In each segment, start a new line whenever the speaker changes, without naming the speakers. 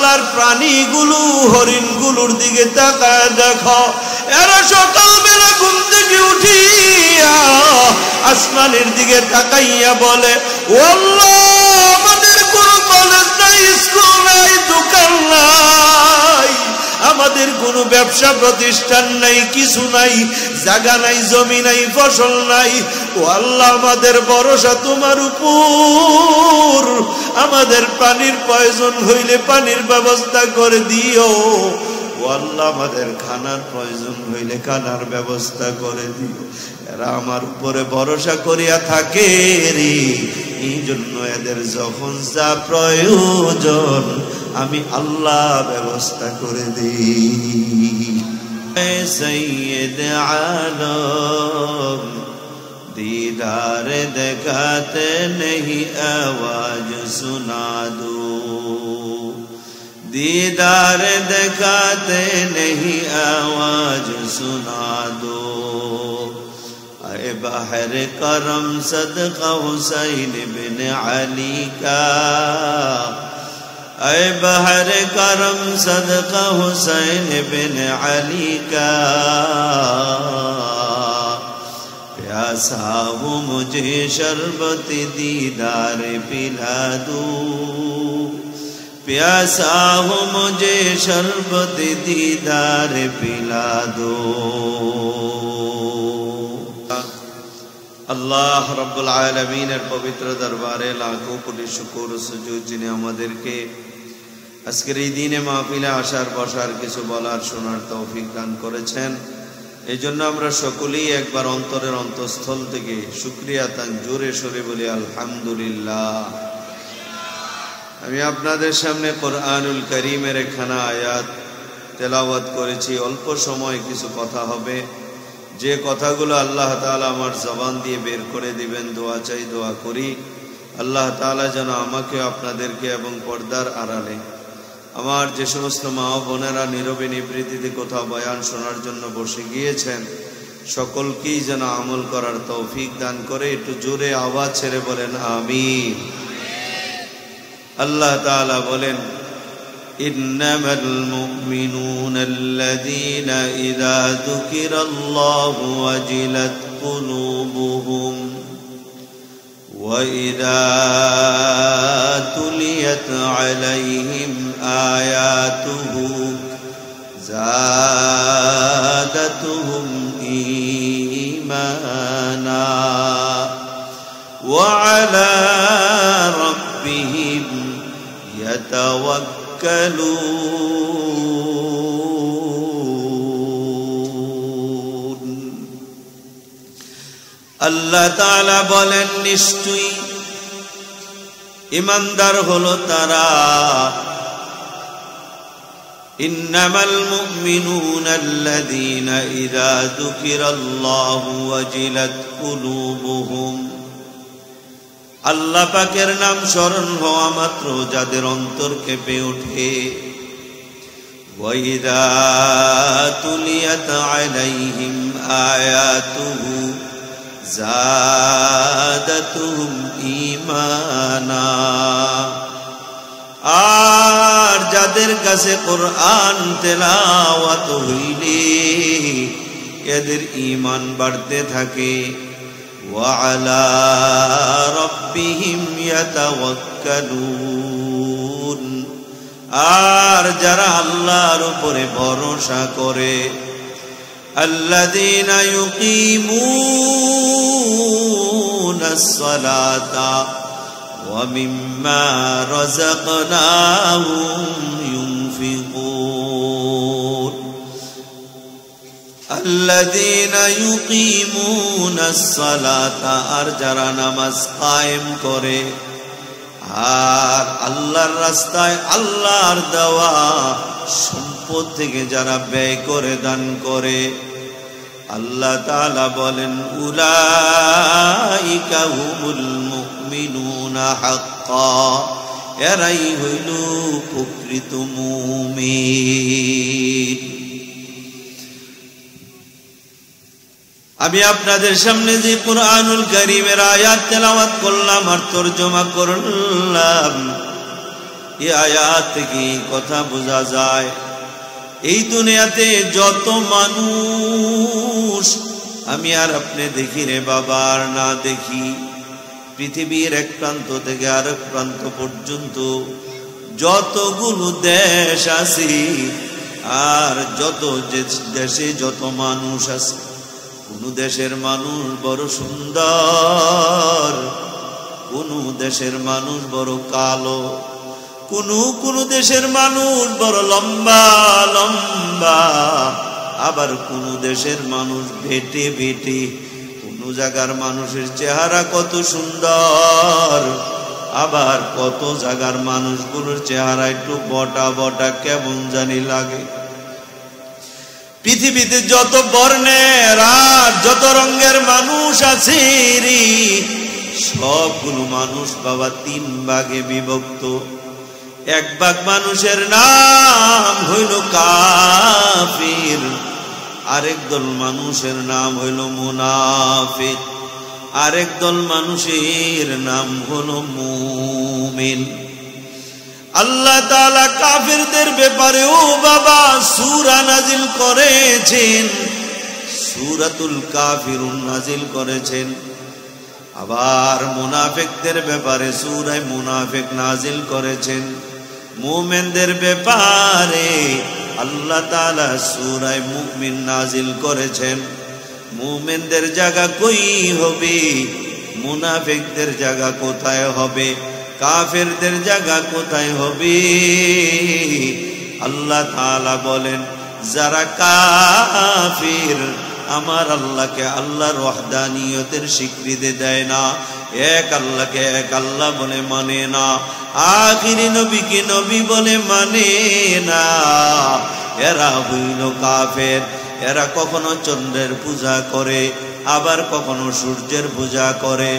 আল্লাহর প্রাণীগুলো হরিণগুলোর দিকে তাকায় দেখো, এরা সকালবেলা ঘুম থেকে উঠিয়া আসমানের দিকে তাকাইয়া বলে, ও আল্লাহ, আমাদের কোনো কলেজ নাই, স্কুল নাই, দোকান নাই, আমাদের কোনো ব্যবসা প্রতিষ্ঠান নাই, কিছু নাই, জায়গা নাই, জমি নাই, ফসল নাই। ও আল্লাহ, আমাদের ভরসা তোমার উপর, আমাদের পানির প্রয়োজন হইলে পানির ব্যবস্থা করে দিও। ও আল্লাহ, আমাদের খানার প্রয়োজন হইলে খানার ব্যবস্থা করে দিও। এরা আমার উপরে ভরসা করিয়া থাকে রে, এই জন্য এদের যখন যা প্রয়োজন আমি আল্লাহ ব্যবস্থা করে দিই। সৈয়দ আলম दीदार दिखाते नहीं आवाज सुना दो, दीदार दिखाते नहीं आवाज सुना दो। ऐ बहर करम सदका हुसैन बिन अली का, ऐ बहर करम सदका हुसैन बिन अली का। प्यासा हूँ मुझे शरबत दीदार पिला दो, प्यासा हूँ मुझे शरबत दीदार पिला दो। আল্লাহ রব্বুল আলামিনের পবিত্র দরবারে লাখো কোটি শুকর ও সুজুদ, যিনি আমাদেরকে আজকের এই দিনে মাহফিলে আসার বসার কিছু বলার শোনার তৌফিক দান করেছেন। এই জন্য আমরা সকলেই একবার অন্তরের অন্তঃস্থল থেকে শুকরিয়া তান জোরে সরে বলি আলহামদুলিল্লাহ। আমি আপনাদের সামনে কোরআনুল কারীমের একখানা আয়াত তেলাওয়াত করেছি। অল্প সময় কিছু কথা হবে, যে কথাগুলো আল্লাহ তাআলা আমার জবান দিয়ে বের করে দিবেন। দোয়া চাই, দোয়া করি আল্লাহ তাআলা যেন আমাকে, আপনাদেরকে এবং পর্দার আড়ালে আমার যে সমস্ত মা ও বোনেরা নীরবে নিবৃত্তিতে কোথাও বয়ান শোনার জন্য বসে গিয়েছেন, সকলকেই যেন আমল করার তৌফিক দান করে। একটু জোরে আওয়াজ ছেড়ে বলেন আমিন। আল্লাহ তাআলা বলেন, ইন্নামাল মুমিনুনাল্লাযীনা ইযা যুকিরাল্লাহু ওয়াজিলাত কুলুবুহুম وَإِذَا تُلِيَتْ عَلَيْهِمْ آيَاتُهُ زَادَتْهُمْ إِيمَانًا وَعَلَى رَبِّهِمْ يَتَوَكَّلُونَ। আল্লাহ তাআলা বলেন, নিশ্চয়ই ঈমানদার হলো তারা। ইন্নামাল মুমিনুনাল্লাযীনা ইযা যুকিরাল্লাহু ওয়াজিলাত কুলুবুহুম, আল্লাহ পাকের নাম স্মরণ হওয়া মাত্র যাদের অন্তর কেঁপে ওঠে। ওয়া ইযা তুলিয়াত আলাইহিম আয়াতুহু জাদাতুহুম ঈমানা, আর যাদের কাছে কোরআন তেলাওয়াত হইলে এদের ঈমান বাড়তে থাকে। ওয়া আলা রাব্বিহিম ইয়াতাওয়াক্কালুন, আর যারা আল্লাহর উপরে ভরসা করে। الذين يقيمون الصلاة ومما رزقناهم ينفقون، الذين يقيمون الصلاة, আর যারা নামাজ কায়েম করে, আর আল্লাহর রাস্তায় আল্লাহর দেওয়া সম্পদ থেকে যারা ব্যয় করে দান করে। আল্লাহ তাআলা বলেন, উলাইকা হুমুল মুমিনুনা হাক্কা, এরাই হইল প্রকৃত মুমিন। আমি আপনাদের সামনে যে কুরআনুল কারীমের আয়াত তেলাওয়াত করলাম আর তরজমা করলাম, এই আয়াত থেকে কথা বোঝা যায়, এই দুনিয়াতে যত মানুষ আমি আর আপনি দেখি রে বাবা, আর না দেখি, পৃথিবীর এক প্রান্ত থেকে আরেক প্রান্ত পর্যন্ত যতগুলো দেশ আছে, আর যত দেশে যত মানুষ আছে, কোন দেশের মানুষ বড় সুন্দর, কোন দেশের মানুষ বড় কালো, কোন দেশের মানুষ বড় লম্বা লম্বা, আবার কোন দেশের মানুষ ভেটে ভেটে, কোন জায়গার মানুষের চেহারা কত সুন্দর, আবার কত জায়গার মানুষগুলোর চেহারা একটু বটা বটা কেমন জানি লাগে। পৃথিবীতে যত বর্ণের আর যত রঙের মানুষ আছে রে, সবগুলো মানুষ বাবা তিন ভাগে বিভক্ত। এক ভাগ মানুষের নাম হইল কাফির, আরেক দল মানুষের নাম হইল মুনাফিক, আরেক দল মানুষের নাম হলো মুমিন। আল্লাহ তাআলা কাফিরদের ব্যাপারে ও বাবা সূরা নাজিল করেছেন, সূরাতুল কাফিরুন নাজিল করেছেন। আবার মুনাফিকদের ব্যাপারে সূরা মুনাফিক নাজিল করেছেন। মুমিনদের ব্যাপারে আল্লাহ তাআলা সূরা মুমিন নাজিল করেছেন। মুমিনদের জায়গা কই হবে, মুনাফিকদের জায়গা কোথায় হবে, কাফেরদের জায়গা কোথায় হবে? আল্লাহ তাআলা বলেন, যারা কাফির আমার আল্লাহকে আল্লাহর ওয়াহদানিয়তের স্বীকৃতি দেয় না, এক আল্লাহকে এক আল্লাহ বলে মানে না, আখিরি নবীকে নবী বলে মানে না, এরা হইল কাফের। এরা কখনো চন্দ্রের পূজা করে, আবার কখনো সূর্যের পূজা করে,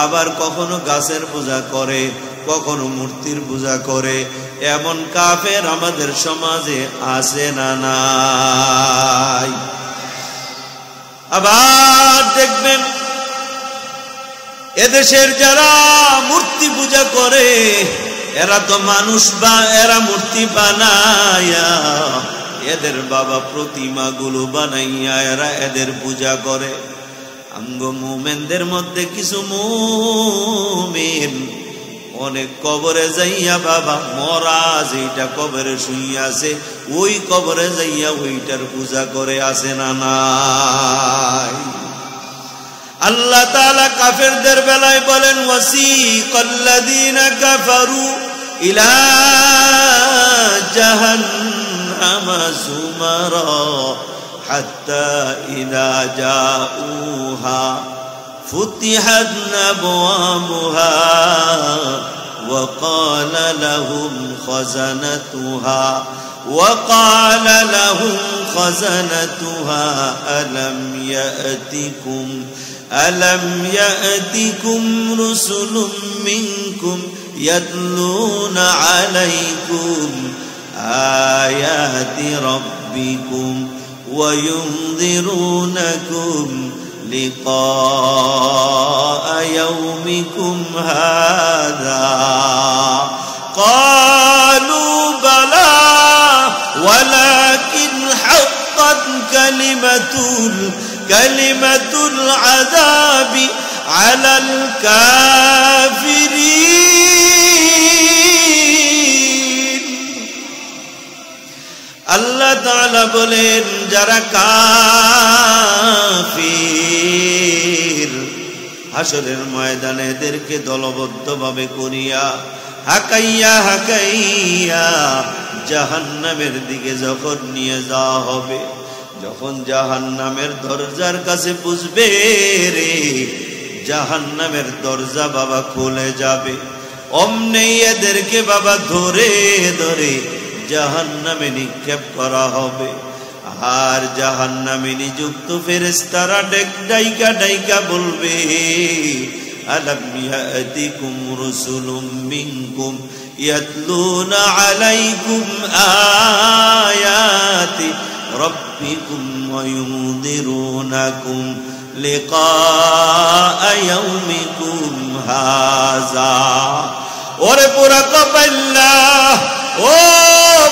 আবার কখনো গাছের পূজা করে, কখনো মূর্তির পূজা করে। এমন কাফের আমাদের সমাজে আছে না নাই? আবার দেখবেন এদেশের যারা মূর্তি পূজা করে, এরা তো মানুষ বা এরা মূর্তি বানায়া, এদের বাবা প্রতিমাগুলো বানাইয়া এরা এদের পূজা করে। আঙ্গ মুমিনদের মধ্যে কিছু মুমিন অনেক কবরে যাইয়া বাবা মরা যেটা কবরে শুইয়া আছে, ওই কবরে যাইয়া ওইটার পূজা করে, আছে না নাই? আল্লাহ তাআলা কাফেরদের বেলায় বলেন, ওয়াসিকাল্লাযীনা কাফারু ইলা জাহান্নামা যুমারা হাত্তা ইযা জাউহা ফুতিহাত আবওয়াবুহা وقال لهم خزنتها ألم يأتكم رسل منكم يتلون عليكم آيات ربكم وينذرونكم لقاء يومكم هذا قالوا بلى ولكن حقت كلمة العذاب على الكافرين। আল্লাহ তাআলা বলেন, যারা কাফির হাসরের ময়দানে এদেরকে দলবদ্ধভাবে করিয়া হাকাইয়া হাকাইয়া জাহান্নামের দিকে যখন নিয়ে যাওয়া হবে, যখন জাহান্নামের দরজার কাছে পুষবে রে, জাহান্নামের দরজা বাবা খুলে যাবে। অমনি এদেরকে বাবা ধরে ধরে জাহান্নামে নিক্ষেপ করা হবে। আর জাহান্নামে নিযুক্ত ফেরেশতারা ডাইকা ডাইকা বলবে, আলাম ইয়াতিকুম রুসুলুম মিনকুম ইয়াতলুনা আলাইকুম আয়াতি রাব্বিকুম ওয়া ইউনযিরুনাকুম লিকা ইয়াউমিকুম হাযা ওরে পুরা কপাইল্লা, ও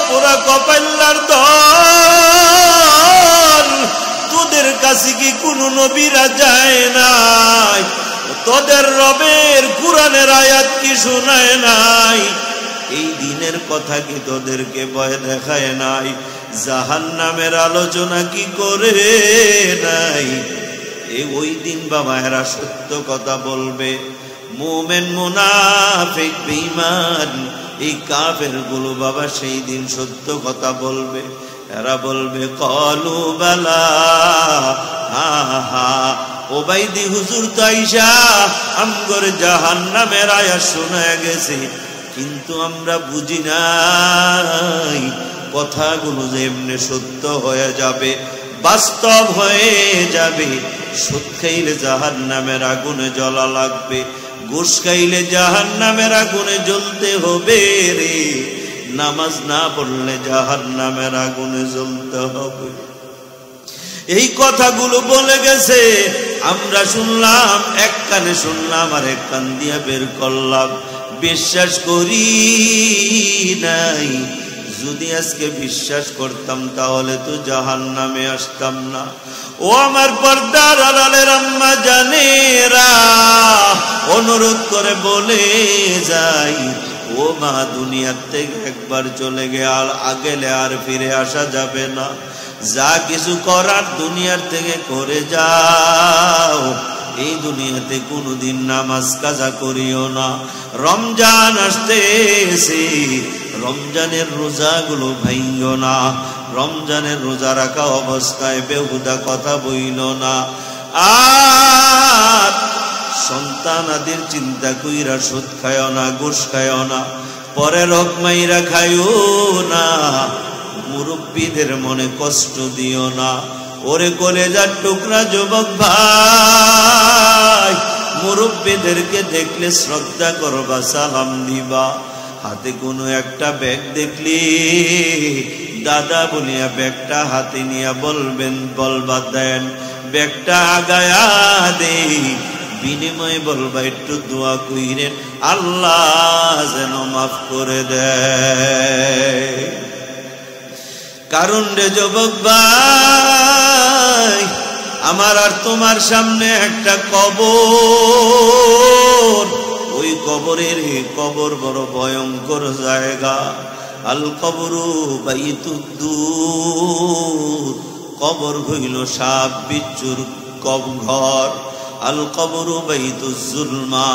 পুরা কপাইল্লার দল, তোদের কাছে কি কোন নবীরা যায় নাই? তোদের রবের কুরআনের আয়াত কি শোনায় নাই? এই দিনের কথা কি তোদেরকে ভয় দেখায় নাই? জাহান্নামের আলোচনা কি করে নাই? ওই দিন বাবা এরা সত্য কথা বলবে। মুমিন মুনাফিক বেঈমান এই কাফের গুলো বাবা সেই দিন সত্য কথা বলবে। এরা বলবে কলু বালা, আহা ওবাইদি হুজুর তো আইসা আমগর জাহান্নামের আয়াত শোনা গেছে, কিন্তু আমরা বুঝি নাই কথাগুলো যে এমনি সত্য হয়ে যাবে, বাস্তব হয়ে যাবে। সুদ খাইলে জাহান্নামের আগুনে জ্বলা লাগবে, ঘুষ খাইলে জাহান্নামের আগুনে জ্বলতে হবে রে, নামাজ না পড়লে জাহান্নামের আগুনে জ্বলতে হবে। এই কথাগুলো বলে গেছে, আমরা শুনলাম, এক কানে শুনলাম আর এক কান দিয়া বের করলাম, বিশ্বাস করি নাই। যদি আজকে বিশ্বাস করতাম তাহলে তো জাহান্নামে আসতাম না। ও আমার পর্দার আড়ালের আম্মা জানেরা, অনুরোধ করে বলে যাই, ও মা দুনিয়ার থেকে একবার চলে গেলে আর ফিরে আসা যাবে না। যা কিছু করার দুনিয়ার থেকে করে যাও, এই দুনিয়াতে কোনোদিন নামাজ কাজা করিও না। রমজান আসতেছে, রমজানের রোজাগুলো ভাঙ্গো না, রমজানের রোজা রাখা অবস্থায় বেহুদা কথা বইল না। আর সন্তানাদের চিন্তা কইরা সুদ খায়ও না, ঘুষ খায়ও না, পরের হক মাইরা খায়ও না, মুরব্বীদের মনে কষ্ট দিও না। ওরে কলেজার টুকরা যুবক ভাই, মুরব্বীদেরকে দেখলে শ্রদ্ধা করবা, সালাম দিবা। হাতে কোনো একটা ব্যাগ দেখলি দাদা বলিয়া ব্যাগটা হাতে নিয়া বলবা দেন, ব্যাগটা আগায়া দে, বিনিময়ে বলবা একটু দোয়া কইরেন, আল্লাহ যেন মাফ করে দেয়। কারণ রে যুবক ভাই, আমার আর তোমার সামনে একটা কবর, ওই কবর বড় ভয়ঙ্কর জায়গা। আল কবরু বাইতুদ্দুর, কবর হইল সাপ বিচ্ছুর ঘর। আল কবরু বাইতুজ্জুলমা,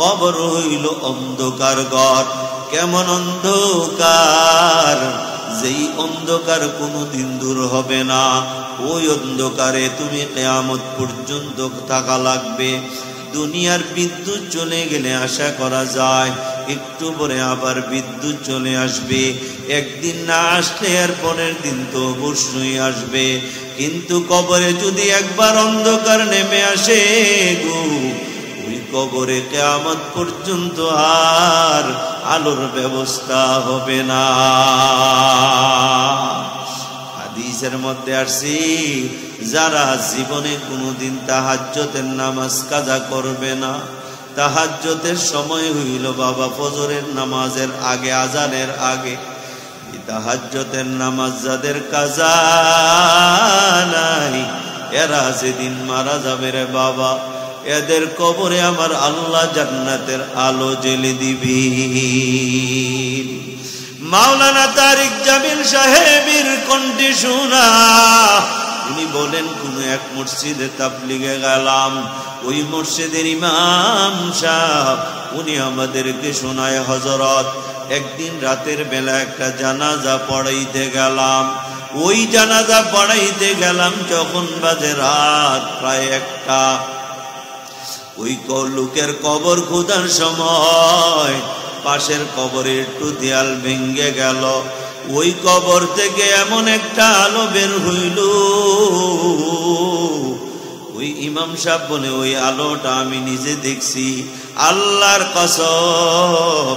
কবর হইল অন্ধকার ঘর। কেমন অন্ধকার, যেই অন্ধকার কোনোদিন দূর হবে না, ওই অন্ধকারে তুমি কিয়ামত পর্যন্ত থাকা লাগবে। দুনিয়ার বিদ্যুৎ চলে গেলে আশা করা যায় একটু পরে আবার বিদ্যুৎ চলে আসবে, একদিন না আসলে এর পরের দিন তো অবশ্যই আসবে। কিন্তু কবরে যদি একবার অন্ধকার নেমে আসে গো, ওই কবরে কিয়ামত পর্যন্ত আর আলোর ব্যবস্থা হবে না। হাদিসের মধ্যে আসছে, যারা জীবনে কোনোদিন তাহাজ্জুদের নামাজ কাজা করবে না, তাহাজ্জুদের সময় হইল বাবা ফজরের নামাজের আগে, আজানের আগে, তাহাজ্জুদের নামাজ যাদের কাজা নাই, এরা যেদিন মারা যাবে রে বাবা, এদের কবরে আমার আল্লাহ জান্নাতের আলো জ্বেলে দিবি। মাওলানা তারিক জামিল সাহেবের কণ্ঠে শোনা, উনি বলেন কোন এক মসজিদে তাবলীগে গেলাম, ওই মসজিদের ইমাম সাহেব উনি আমাদেরকে শোনায়, হযরত একদিন রাতের বেলা একটা জানাজা পড়াইতে গেলাম। ওই জানাজা পড়াইতে গেলাম যখন বাজে রাত প্রায় 1টা, ওই লোকের কবর খোদার সময় পাশের কবরে একটু দেয়াল ভেঙে গেল, ওই কবর থেকে এমন একটা আলো বের হইল। ওই ইমাম সাহেব বলে, ওই আলোটা আমি নিজে দেখছি, আল্লাহর কসম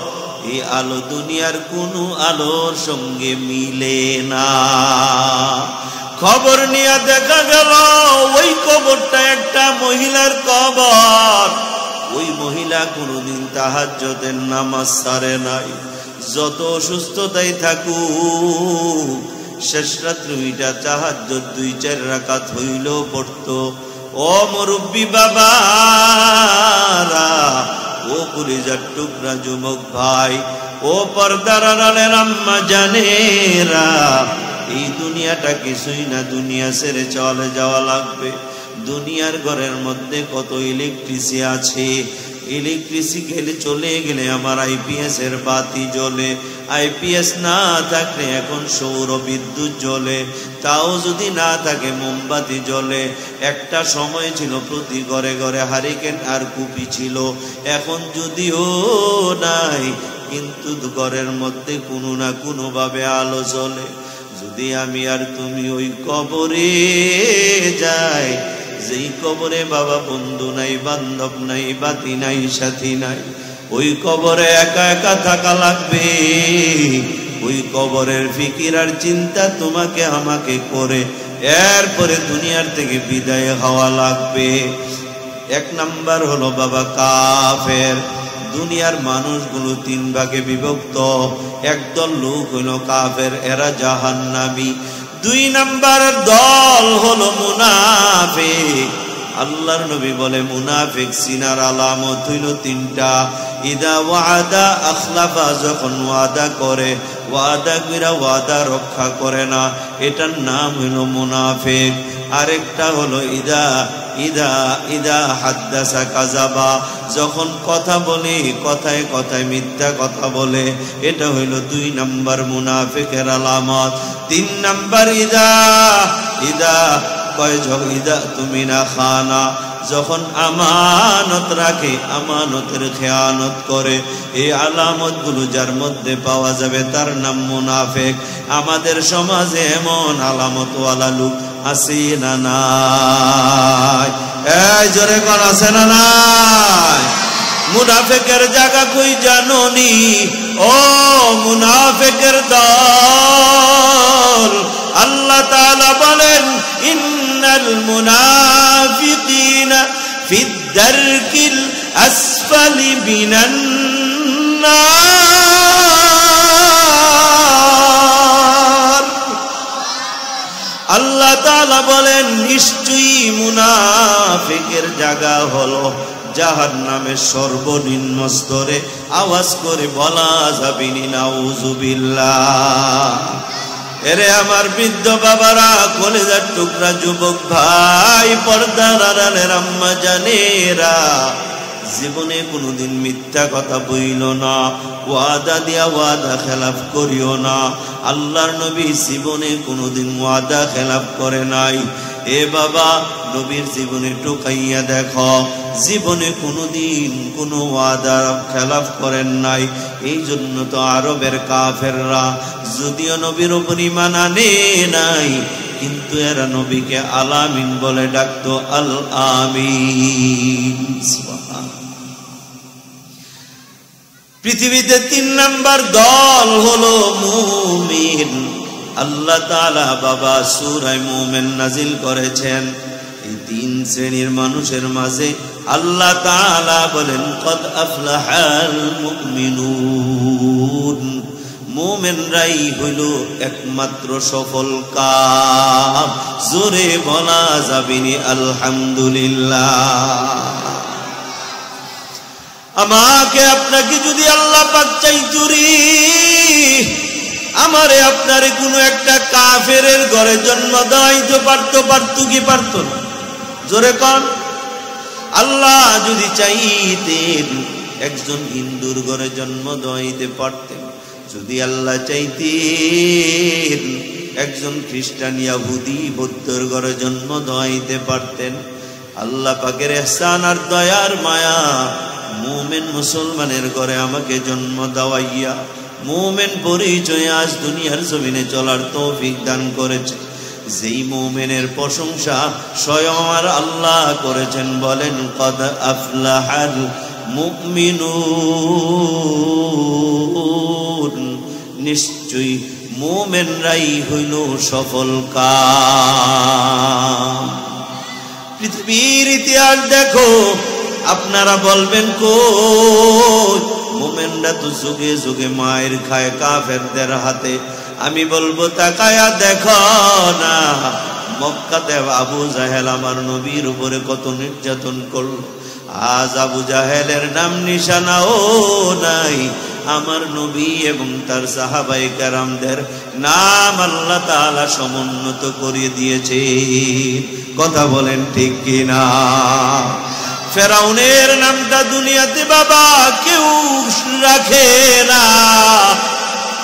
এই আলো দুনিয়ার কোনো আলোর সঙ্গে মিলে না। খবর নিয়ে দেখা গেল ওই কবরটা একটা মহিলার কবর। ওই মহিলা কোনোদিন তাহাজ্জুদের নামাজ ছাড়ে নাই। যত অসুস্থতাই থাকুক শেষ রাত্রে ওইটা তাহাজ্জুদ 2-4 রাকাত হইলেও পড়তো। ও মুরব্বী বাবারা, ও কলিজার টুকরা যুবক ভাই, ও পর্দার আড়ালের আম্মা জানেরা, এই দুনিয়াটা কিছুই না, দুনিয়া ছেড়ে চলে যাওয়া লাগবে। দুনিয়ার ঘরের মধ্যে কত ইলেকট্রিসিটি আছে, ইলেকট্রিসিটি চলে গেলে আমার আইপিএস এর বাতি জ্বলে, আইপিএস না থাকলে এখন সৌর বিদ্যুৎ জ্বলে, তাও যদি না থাকে মোমবাতি জ্বলে। একটা সময় ছিল প্রতি ঘরে ঘরে হারিকেন আর কুপি ছিল, এখন যদিও নাই কিন্তু ঘরের মধ্যে কোনো না কোনো ভাবে আলো জ্বলে। যদি আমি আর তুমি ওই কবরে যাই, যেই কবরে বাবা বন্ধু নাই, বান্ধব নাই, বাতি নাই, সাথী নাই, ওই কবরে একা একা থাকা লাগবে। ওই কবরের ফিকির আর চিন্তা তোমাকে আমাকে করে এরপরে দুনিয়ার থেকে বিদায় হওয়া লাগবে। 1 নাম্বার হলো বাবা কাফের। দুনিয়ার মানুষগুলো 3 ভাগে বিভক্ত। একদল লোক হলো কাফের, এরা জাহান্নামী। 2 নাম্বার দল হলো মুনাফিক। আল্লাহর নবী বলে মুনাফিক সিনার আলামত হইল 3টা। ইদা ওয়াদা আখলাফা, যখন ওয়াদা করে, ওয়াদা কইরা ওয়াদা রক্ষা করে না, এটার নাম হইল মুনাফিক। আরেকটা হলো ইদা ইদা ইদা হাদ্দাসা কাযাবা, যখন কথা বলে কথায় কথায় মিথ্যা কথা বলে, এটা হইল 2 নাম্বার মুনাফিকের আলামত। 3 নাম্বার ইদা ইদা কয় ইদা তুমি না খানা, যখন আমানত রাখে, আমানতের খেয়ানত করে। এই আলামত গুলো যার মধ্যে পাওয়া যাবে তার নাম মুনাফিক। আমাদের সমাজে এমন আলামত ওয়ালা লোক আছে না নাই? এই জোরে কোন আছে না নাই? মুনাফিকের জায়গা কই জানোনি? ও মুনাফিকের দল, আল্লাহ তাআলা বলেন ইন্নাল মুনাফিকিনা ফিদ দারকিল আসফালি মিনান নার। আল্লাহ তাআলা বলেন নিশ্চয়ই মুনাফিকের জায়গা হলো জাহান্নামের সর্বনিম্ন স্তরে। আওয়াজ করে বলা যাবে না নাউযুবিল্লাহ। এরে আমার বৃদ্ধ বাবারা, কলিজার টুকরা যুবক ভাই, পর্দার আড়ালের আম্মা জানেরা, জীবনে কোনোদিন মিথ্যা কথা বইল না, ওয়াদা দিয়া ওয়াদা খেলাফ করিও না। আল্লাহর নবী জীবনে কোনোদিন ওয়াদা খেলাফ করে নাই। এ বাবা, নবীর জীবনে টোকাইয়া দেখো, জীবনে কোনোদিন কোনো ওয়াদা খেলাফ করেন নাই। এই জন্য তো আরবের কাফেররা যদিও নবীর উপর ঈমান আনে নাই, কিন্তু এরা নবীকে আল আমিন বলে ডাকতো, আল আমিন। পৃথিবীতে 3 নাম্বার দল হলো মুমিন। আল্লাহ তাআলা বাবা সূরা মুমিন নাজিল করেছেন। এই 3 শ্রেণীর মানুষের মাঝে আল্লাহ তাআলা বলেন কদ আফলাহাল মুমিনুন, মুমিনরাই হইল একমাত্র সফল কাম। জোরে বলা যাবেনি আলহামদুলিল্লাহ। আমাকে আপনাকে যদি আল্লাহ পাক চাইতুরি, আমারে আপনারে কোনো একটা কাফেরের ঘরে জন্ম দেওয়াইতে পারতো কি পারতো না? জোরে কোন? আল্লাহ যদি চাইতেন একজন হিন্দুর ঘরে জন্ম দেওয়াইতে পারতেন। যদি আল্লাহ চাইতেন একজন খ্রিস্টান, ইহুদি, বৌদ্ধর ঘরে জন্ম দেওয়াইতে পারতেন। আল্লাহ পাকের ইহসান আর দয়ার মায়া মুমিন মুসলমানের ঘরে আমাকে জন্ম দেওয়াইয়া মুমিন পরিচয়ে আজ দুনিয়ার জমিনে চলার তৌফিক দান করেছে। যেই মুমিনের প্রশংসা স্বয়ং আমার আল্লাহ করেছেন, বলেন কদ আফলাহাল মুমিনুন, নিশ্চয়ই মুমিনরাই হইল সফল কাম। পৃথিবীর ইতিহাস দেখো, আপনারা বলবেন কই মুমিনরা তো যুগে যুগে মায়ের খায় কাফেরদের হাতে। আমি বলবো তাকায়া দেখো না, মক্কাতে আবু জাহেল আমার নবীর উপরে কত নির্যাতন করলো, আজ আবু জাহেলের নাম নিশানাও নাই। আমার নবী এবং তার সাহাবায়ে কেরামদের নাম আল্লাহ তাআলা সমুন্নত করে দিয়েছে। কথা বলেন ঠিক কিনা? ফেরাউনের নামটা দুনিয়াতে বাবা কেউ রাখে না,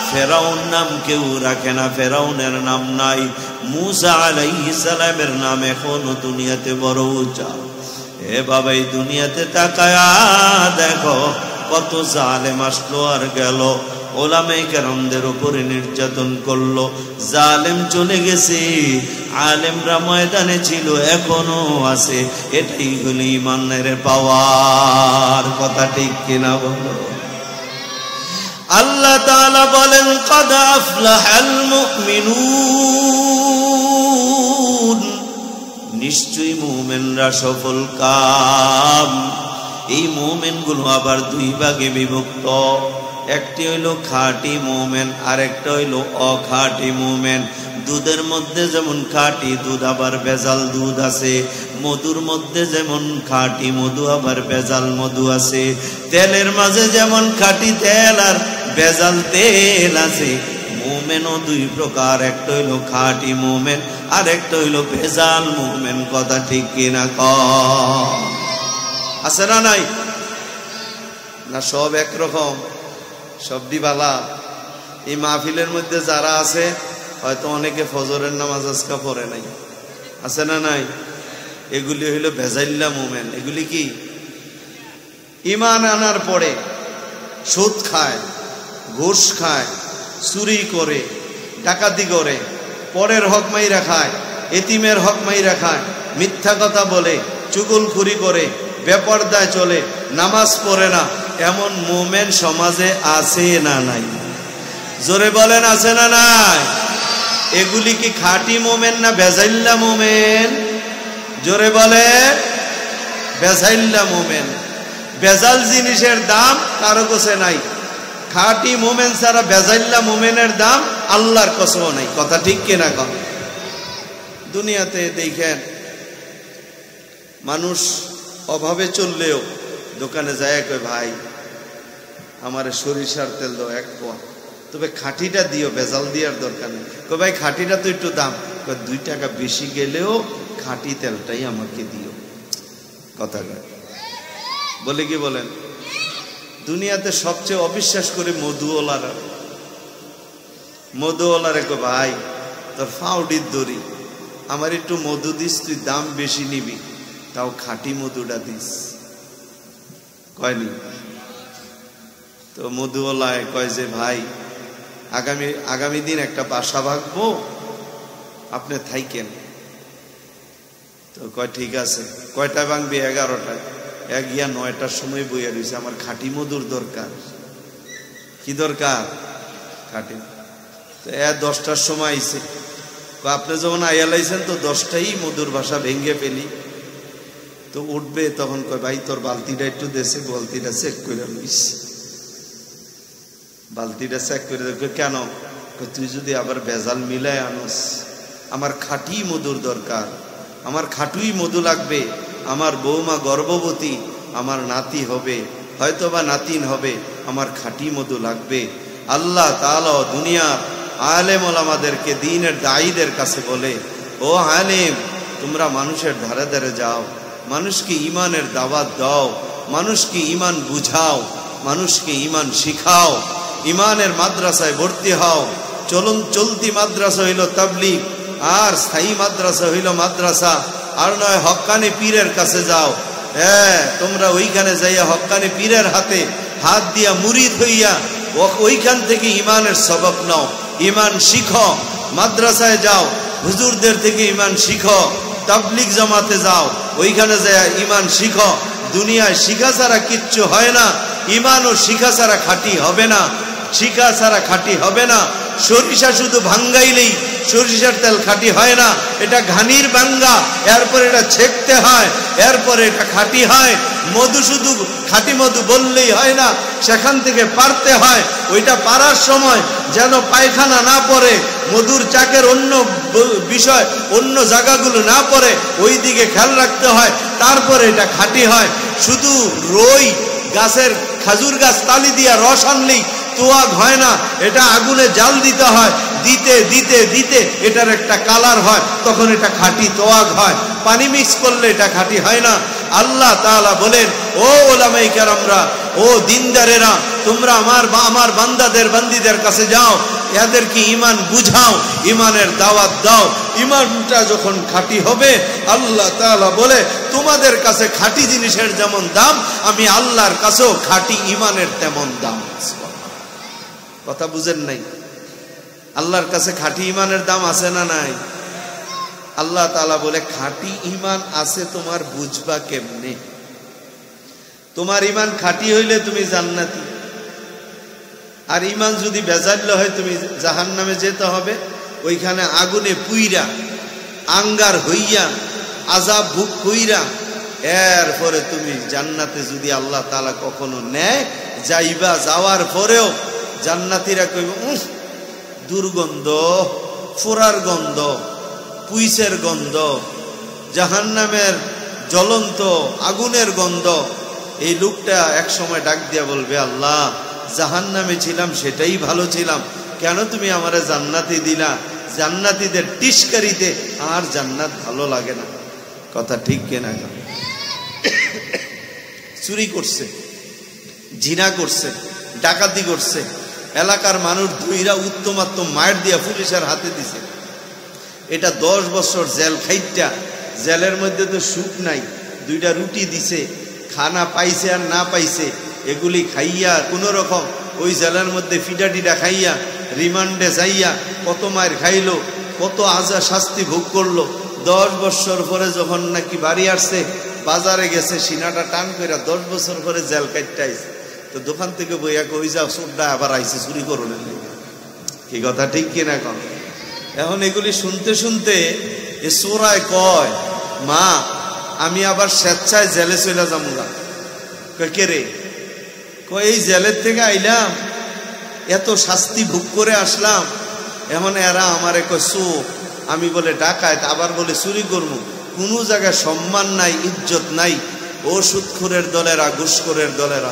ফেরাউন নাম কেউ রাখে না, ফেরাউনের নাম নাই। মুসা আলাইহিস সালামের নাম এখনো দুনিয়াতে বড় উঁচা। এ বাবা এই দুনিয়াতে তাকায়া দেখো কত জালেম আসলো আর গেল, ওলামায়ে কেরামদের উপরে নির্যাতন করলো, জালেম চলে গেছে, আলেমরা ময়দানে ছিল এখনো আছে। এটাই হলো ঈমানের পাওয়ার। কথা ঠিক কিনা বলো? আল্লাহ তাআলা বলেন কদ আফলাহাল মুমিনুন, নিশ্চয়ই মুমিনরা সফল কাম। এই মুমিনগুলো আবার দুই ভাগে বিভক্ত, একটি হইল খাঁটি মুমিন আর একটা হইল অখাঁটি মুমিন। দুধের মধ্যে যেমন খাঁটি দুধ আবার ভেজাল দুধ আছে, মধুর মধ্যে যেমন খাঁটি মধু আবার ভেজাল মধু আছে, তেলের মাঝে যেমন খাঁটি তেল আর ভেজাল তেল আছে। মুমিনও দুই প্রকার, একটা হইল খাঁটি মুমিন আর একটা হইল ভেজাল মুমিন। কথা ঠিক কিনা কও? আছে না নাই? না সব একরকম, সব দিবালা? এই মাহফিলের মধ্যে যারা আছে হয়তো অনেকে ফজরের নামাজ আজকা পড়ে নাই, আছে না নাই? এগুলি হইল ভেজাইল্লা মুমিন। এগুলি কি? ঈমান আনার পরে সুদ খায়, ঘুষ খায়, চুরি করে, ডাকাতি করে, পরের হক মাইরা খায়, এতিমের হক মাইরা খায়, মিথ্যা কথা বলে, চুগলখুরি করে, বেপরদায় চলে, নামাজ পড়ে না, এমন মুমিন সমাজে আছে না নাই? জোরে বলেন আছে না নাই? এগুলি কি খাঁটি মুমিন না ভেজাইল্লা মুমিন? জোরে বলে। ভেজাইল্লা মুমিন। ভেজাল জিনিসের দাম কারো কাছে নাই। খাঁটি মুমিন ছাড়া ভেজাইল্লা মুমিনের দাম আল্লাহর কাছেও নাই। কথা ঠিক কিনা কন? দুনিয়াতে দেখেন মানুষ অভাবে চললেও দোকানে যায় কই ভাই আমার সরিষার তেল দাও 1 পোয়া, তবে খাঁটিটা দিও, ভেজাল দেওয়ার দরকার নেই। কই ভাই খাঁটিটা তো একটু দাম, 2 টাকা বেশি গেলেও খাঁটি তেলটাই আমাকে দিও। কথা বলে কি বলেন? দুনিয়াতে সবচেয়ে অবিশ্বাস করে মধুওয়ালারা। মধুওয়ালারে কই ভাই তোর ফাউডির দড়ি, আমার একটু মধু দিস, তুই দাম বেশি নিবি, তাও খাঁটি মধুটা দিস। কয়নি? তো মধুওয়ালায় কয় যে ভাই আগামী দিন একটা বাসা ভাগবো, আপনি থাইকেন। তো কয় ঠিক আছে। কয়টায় ভাঙবি? 11টায়। গিয়া 9টার সময় বইয়া রয়েছে, আমার খাঁটি মধুর দরকার। কি দরকার? খাঁটি। তো 10টার সময় আইছে, আপনি যখন আইয়া লাইছেন তো 10টাই মধুর ভাষা ভেঙ্গে ফেলি। তো উঠবে তখন কয় ভাই তোর বালতিটা একটু দেশে, বালতিটা চেক করে নিস। বালতিটা চেক করে দেখবে কেন? তুই যদি আবার ভেজাল মিলায় আনস, আমার খাঁটি মধুর দরকার, আমার খাঁটুই মধু লাগবে। আমার বৌমা গর্ভবতী, আমার নাতি হবে, হয়তো বা নাতিন হবে, আমার খাঁটি মধু লাগবে। আল্লাহ তাআলা দুনিয়ার আলেম ওলামাদেরকে, দ্বীনের দায়ীদের কাছে বলে, ও আলেম তোমরা মানুষের ধারে ধারে যাও, মানুষকে ঈমানের দাওয়াত দাও, মানুষকে ঈমান বুঝাও, মানুষকে ঈমান শিখাও, ঈমানের মাদ্রাসায় ভর্তি হও। চলতি মাদ্রাসা হইল তাবলীগ, আর স্থায়ী মাদ্রাসা হইল মাদ্রাসা। আর নয় হক্কানি পীরের কাছে যাও। হ্যাঁ, তোমরা ওইখানে যাইয়া হক্কানি পীরের হাতে হাত দিয়া মুরিদ হইয়া ওইখান থেকে ঈমানের সবক নাও, ঈমান শিখো। মাদ্রাসায় যাও, হুজুরদের থেকে ঈমান শিখো। তাবলীগ জামাতে যাও, ওইখানে যাইয়া ঈমান শিখো। দুনিয়ায় শিখা ছাড়া কিচ্ছু হয় না, ঈমানও শিখা ছাড়া খাঁটি হবে না, শিখা ছাড়া খাঁটি হবে না। সরিষা শুধু ভাঙ্গাইলেই সরিষার তেল খাঁটি হয় না, এটা ঘানির ভাঙ্গা, এরপর এটা ছেক দেখতে হয়, এরপরে এটা খাঁটি হয়। মধু শুধু খাঁটি মধু বললেই হয় না, সেখান থেকে পারতে হয়। ওইটা পারার সময় যেন পায়খানা না পড়ে, মধুর চাকের অন্য বিষয় অন্য জায়গাগুলো না পড়ে, ওই দিকে খেয়াল রাখতে হয়, তারপরে এটা খাঁটি হয়। শুধু রই গাছের খাজুর গাছ তালি দিয়া রস আনলেই তোয়াগ হয় না, এটা আগুনে জাল দিতে হয়, দিতে দিতে দিতে এটার একটা কালার হয়, তখন এটা খাঁটি তোয়াগ হয়। পানি মিক্স করলে এটা খাঁটি হয় না। আল্লাহ তাআলা বলেন, ও ওলামায়ে কেরামরা, ও দিনদারেরা, তোমরা আমার বান্দাদের বান্দীদের কাছে যাও, এদেরকে ঈমান বুঝাও, ঈমানের দাওয়াত দাও। ঈমানটা যখন খাঁটি হবে, আল্লাহ তাআলা বলে তোমাদের কাছে খাঁটি জিনিসের যেমন দাম, আমি আল্লাহর কাছেও খাঁটি ঈমানের তেমন দাম। কথা বুঝেন নাই? আল্লাহর কাছে খাঁটি ঈমানের দাম আছে না নাই? আল্লাহ তাআলা বলে খাঁটি ঈমান আছে, তোমার বুঝবা কেমনে? তোমার ঈমান খাঁটি হইলে তুমি জান্নাতি, আর ঈমান যদি বেজাল্য হয় তুমি জাহান্নামে যেতে হবে। ওইখানে আগুনে পুইরা আঙ্গার হইয়া আযাব ভোগ কইরা এরপরে তুমি জান্নাতে যদি আল্লাহ তাআলা কখনো নেয়, যাইবা, যাওয়ার পরেও জান্নাতীরা কইবে দুর্গন্ধ, ফোড়ার গন্ধ, পুইসের গন্ধ, জাহান্নামের জ্বলন্ত আগুনের গন্ধ। এই লোকটা এক সময় ডাক দিয়া বলবে, আল্লাহ, জাহান্নামে ছিলাম সেটাই ভালো ছিলাম, কেন তুমি আমারে জান্নাতি দিলা? জান্নাতীদের টিস্কারিতে আর জান্নাত ভালো লাগে না। কথা ঠিক কিনা? চুরি করছে, জিনা করছে, ডাকাতি করছে, এলাকার মানুষ ধুইরা উত্তমাত্তম মায়ের দিয়া পুলিশের হাতে দিছে। এটা 10 বছর জেল খাইটা, জেলের মধ্যে তো সুখ নাই, 2টা রুটি দিছে, খানা পাইছে আর না পাইছে এগুলি খাইয়া কোনো রকম ওই জেলের মধ্যে ফিডাটিডা খাইয়া রিমান্ডে যাইয়া কত মায়ের খাইলো, কত আজা শাস্তি ভোগ করলো। 10 বছর পরে যখন নাকি বাড়ি আসছে, বাজারে গেছে, সিনাটা টান করে 10 বছর পরে জেল কাটতে আইছে, তো দোকান থেকে বইয়া কই যাও, চোরটা আবার আইছে চুরি করুন। কি কথা ঠিক কিনা? কন এখন এগুলি শুনতে শুনতে এ চোরায় কয়, মা আমি আবার স্বেচ্ছায় জেলে চলে যাবো না। কে রে? কয় এই জেলের থেকে আইলাম, এত শাস্তি ভোগ করে আসলাম, এখন এরা আমারে কয় চোর, আমি বলে ডাকাত, আবার বলে চুরি করবো। কোনো জায়গায় সম্মান নাই, ইজ্জত নাই। ও সুদখোরের দলেরা, ঘুষখোরের দলেরা,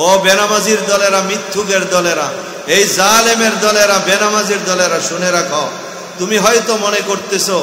ও বেনামাজির দলেরা, মিথ্যুকের দলেরা, এই জালেমের দলেরা, বেনামাজির দলেরা, শুনে রাখো, তুমি হয়তো মনে করতেছো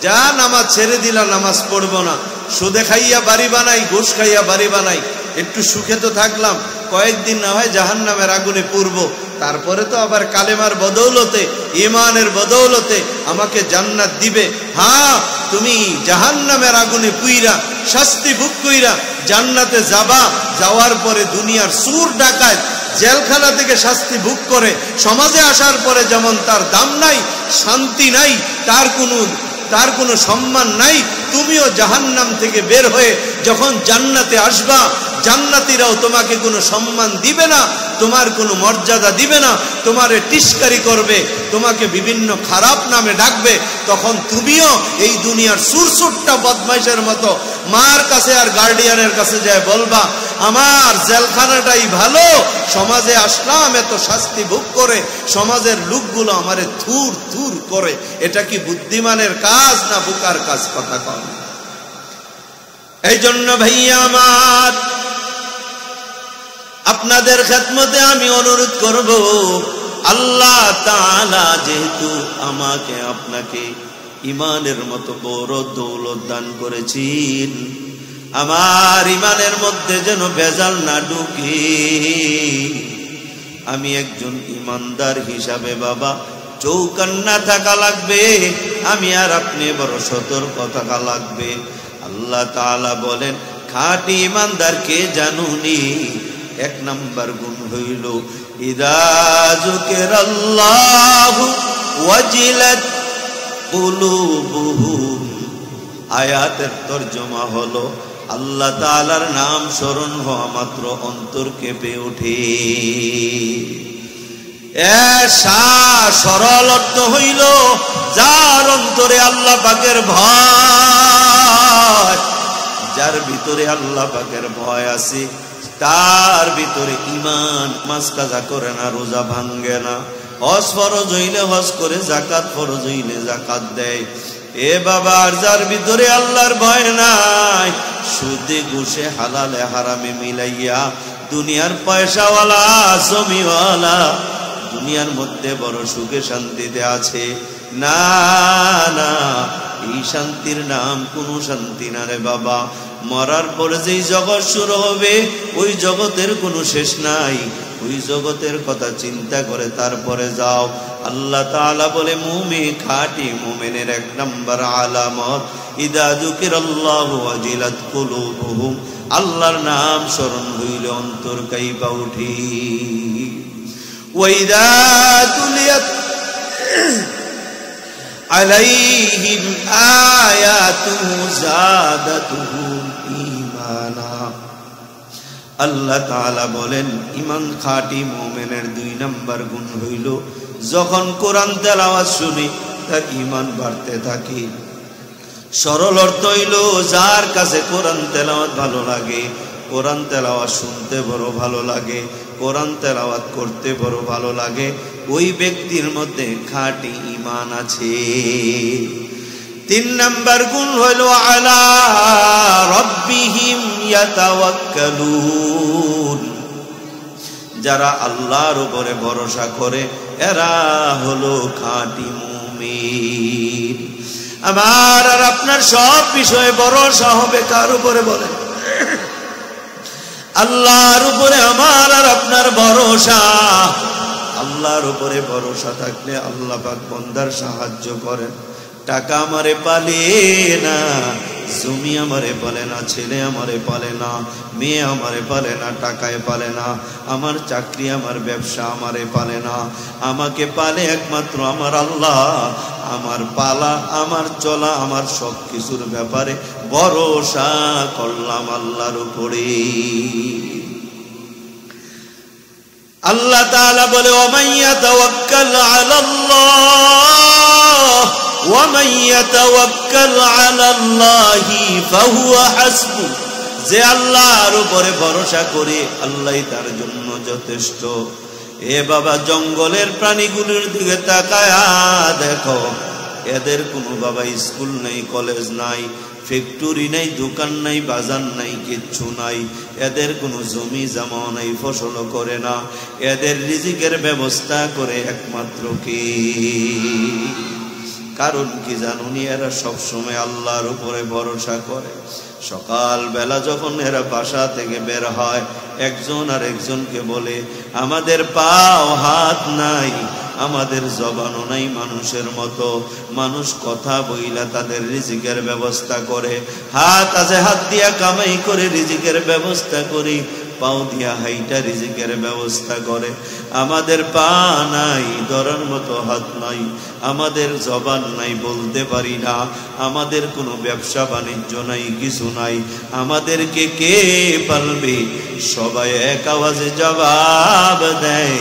যা নামাজ ছেড়ে দিলা, নামাজ পড়বো না, সুদে খাইয়া বাড়ি বানাই, ঘুষ খাইয়া বাড়ি বানাই, একটু সুখে তো থাকলাম, কয়েকদিন না হয় জাহান্নামের আগুনে পুরবো, তারপরে তো আবার কালেমার বদৌলতে, ঈমানের বদৌলতে আমাকে জান্নাত দিবে। হ্যাঁ, তুমি জাহান্নামের আগুনে পুইরা শাস্তি ভোগ কইরা জান্নাতে যাবা। যাওয়ার পরে দুনিয়ার চোর ডাকাত জেলখানা থেকে শাস্তি ভোগ করে সমাজে আসার পরে যেমন তার দাম নাই, শান্তি নাই, তার কোনো সম্মান নাই, তুমিও জাহান্নাম থেকে বের হয়ে যখন জান্নাতে আসবা, জান্নাতীরাও তোমাকে কোনো সম্মান দিবে না, তোমার কোনো মর্যাদা দিবে না, তোমারে টিস্কারি করবে, তোমাকে বিভিন্ন খারাপ নামে ডাকবে। তখন তুমিও এই দুনিয়ার সুরসুরটা বদমাইশের মতো মার কাছে আর গার্ডিয়ানের কাছে যায় বলবা, আমার জেলখানাটাই ভালো, সমাজে আসলাম এত শাস্তি ভোগ করে, সমাজের লোকগুলো আমারে থুর থুর করে। এটা কি বুদ্ধিমানের কাজ না বোকার কাজ? কথা কম। এই জন্য ভাইয়া আমার, আপনাদের খেদমতে আমি অনুরোধ করব, আল্লাহ তাআলা যেহেতু আমাকে আপনাকে ঈমানের মতো বড় দৌলত দান করেছেন, আমার ঈমানের মধ্যে যেন ভেজাল না ঢুকে। আমি একজন ঈমানদার হিসাবে বাবা চৌকান্না থাকা লাগবে, আমি আর আপনি বড় সতর্ক থাকা লাগবে। আল্লাহ তাআলা বলেন, খাঁটি ঈমানদার কে জানুনি? 1 নম্বর গুণ হইল ইযা যুকিরাল্লাহু ওয়াজিলাত কুলুবুহুম। আয়াতের তরজমা হলো, আল্লাহ তাআলার নাম স্মরণ হওয়া মাত্র অন্তর কেঁপে ওঠে। সরল অর্থ হইল যার অন্তরে আল্লাহ পাকের ভয়, যার ভিতরে আল্লাহ পাকের ভয় আছে, তার ভিতরে ঈমান, নামাজ কাজা করে না, রোজা ভাঙ্গে না, হজ ফরজ হইলে হজ করে, যাকাত ফরজ হইলে যাকাত দেয়। এ বাবা, আর যার ভিতরে আল্লাহর ভয় নাই, সুদে ঘুষে হালালে হারামে মিলাইয়া দুনিয়ার পয়সাওয়ালা জমিওয়ালা দুনিয়ার মধ্যে বড় সুখে শান্তিতে আছে, না না, এই শান্তির নাম কোন শান্তি না রে বাবা। মরার পরে যেই জগৎ শুরু হবে, ওই জগতের কোনো শেষ নাই। ওই জগতের কথা চিন্তা করে তারপরে যাও। আল্লাহ তাআলা বলে, মুমিন, খাঁটি মুমিনের এক নাম্বার আলামত, ইদা যুকিরাল্লাহু ওয়াজিলাত কুলুবুহুম, আল্লাহর নাম স্মরণ হইলে অন্তর কাইপা উঠি। ওয়াইদা তুলিয়াত আলাইহিম আয়াতুহু যাদাতুহুম ঈমানা। আল্লাহ তাআলা বলেন, ঈমান খাঁটি মুমিনের 2 নাম্বার গুণ হইল, যখন কোরআন তেলাওয়াত শুনি তার ঈমান বাড়তে থাকে। সরল অর্থ হইল, যার কাছে কোরআন তেলাওয়াত ভালো লাগে, কোরআন তেলাওয়াত শুনতে বড় ভালো লাগে, কোরআন তেলাওয়াত করতে বড় ভালো লাগে, ওই ব্যক্তির মধ্যে খাঁটি ঈমান আছে। 3 নাম্বার গুণ হইল, আলা রাব্বিহিম ইয়াতাওয়াক্কালুন, যারা আল্লাহর উপরে ভরসা করে এরা হলো খাঁটি মুমিন। আমার আর আপনার সব বিষয়ে ভরসা হবে কার উপরে বলেন? আল্লাহর উপরে আমার আর আপনার ভরসা। আল্লাহর উপরে ভরসা থাকলে আল্লাহ পাক বান্দার সাহায্য করেন। টাকা আমারে পালে না, জমি আমারে পালে না, ছেলে আমারে পালে না, মেয়ে আমারে পালে না, টাকায় পালে না, আমার চাকরি আমার ব্যবসা আমারে পালে না, আমাকে পালে একমাত্র আমার আল্লাহ। আমার পালা, আমার চলা, আমার সব কিছুর ব্যাপারে ভরসা করলাম আল্লাহর উপরে। আল্লাহ তাআলা বলে, ওমান ইয়াতাওয়াক্কাল আলাল্লাহ ওয়ামান ইয়াতাওয়াক্কাল আলাল্লাহি ফাহুয়া হাসবু, যে আল্লাহর উপরে ভরসা করে আল্লাহই তার জন্য যথেষ্ট। এ বাবা, জঙ্গলের প্রাণীগুলোর দিকে তাকায়া দেখো, এদের কোনো বাবা স্কুল নাই, কলেজ নাই, ফ্যাক্টরি নাই, দোকান নাই, বাজার নাই, কিচ্ছু নাই। এদের কোনো জমি জমা নাই, ফসল করে না। এদের রিজিকের ব্যবস্থা করে একমাত্র কে? কারণ কি জানুনি? এরা সবসময় আল্লাহর উপরে ভরসা করে। সকাল বেলা যখন এরা বাসা থেকে বের হয়, একজন আর একজনকে বলে, আমাদের পাও হাত নাই, আমাদের জবানও নাই মানুষের মতো। মানুষ কথা বইলা তাদের রিজিকের ব্যবস্থা করে। হাত আছে, হাত দিয়া কামাই করে রিজিকের ব্যবস্থা করি, পাও দিয়া হাইটা রিজিকের ব্যবস্থা করে। আমাদের পা নাই, ধরার মতো হাত নাই, আমাদের জবান নাই, বলতে পারি না, আমাদের কোনো ব্যবসা বাণিজ্য নাই, কিছু নাই, আমাদেরকে কে পালবে? সবাই এক আওয়াজে জবাব দেয়,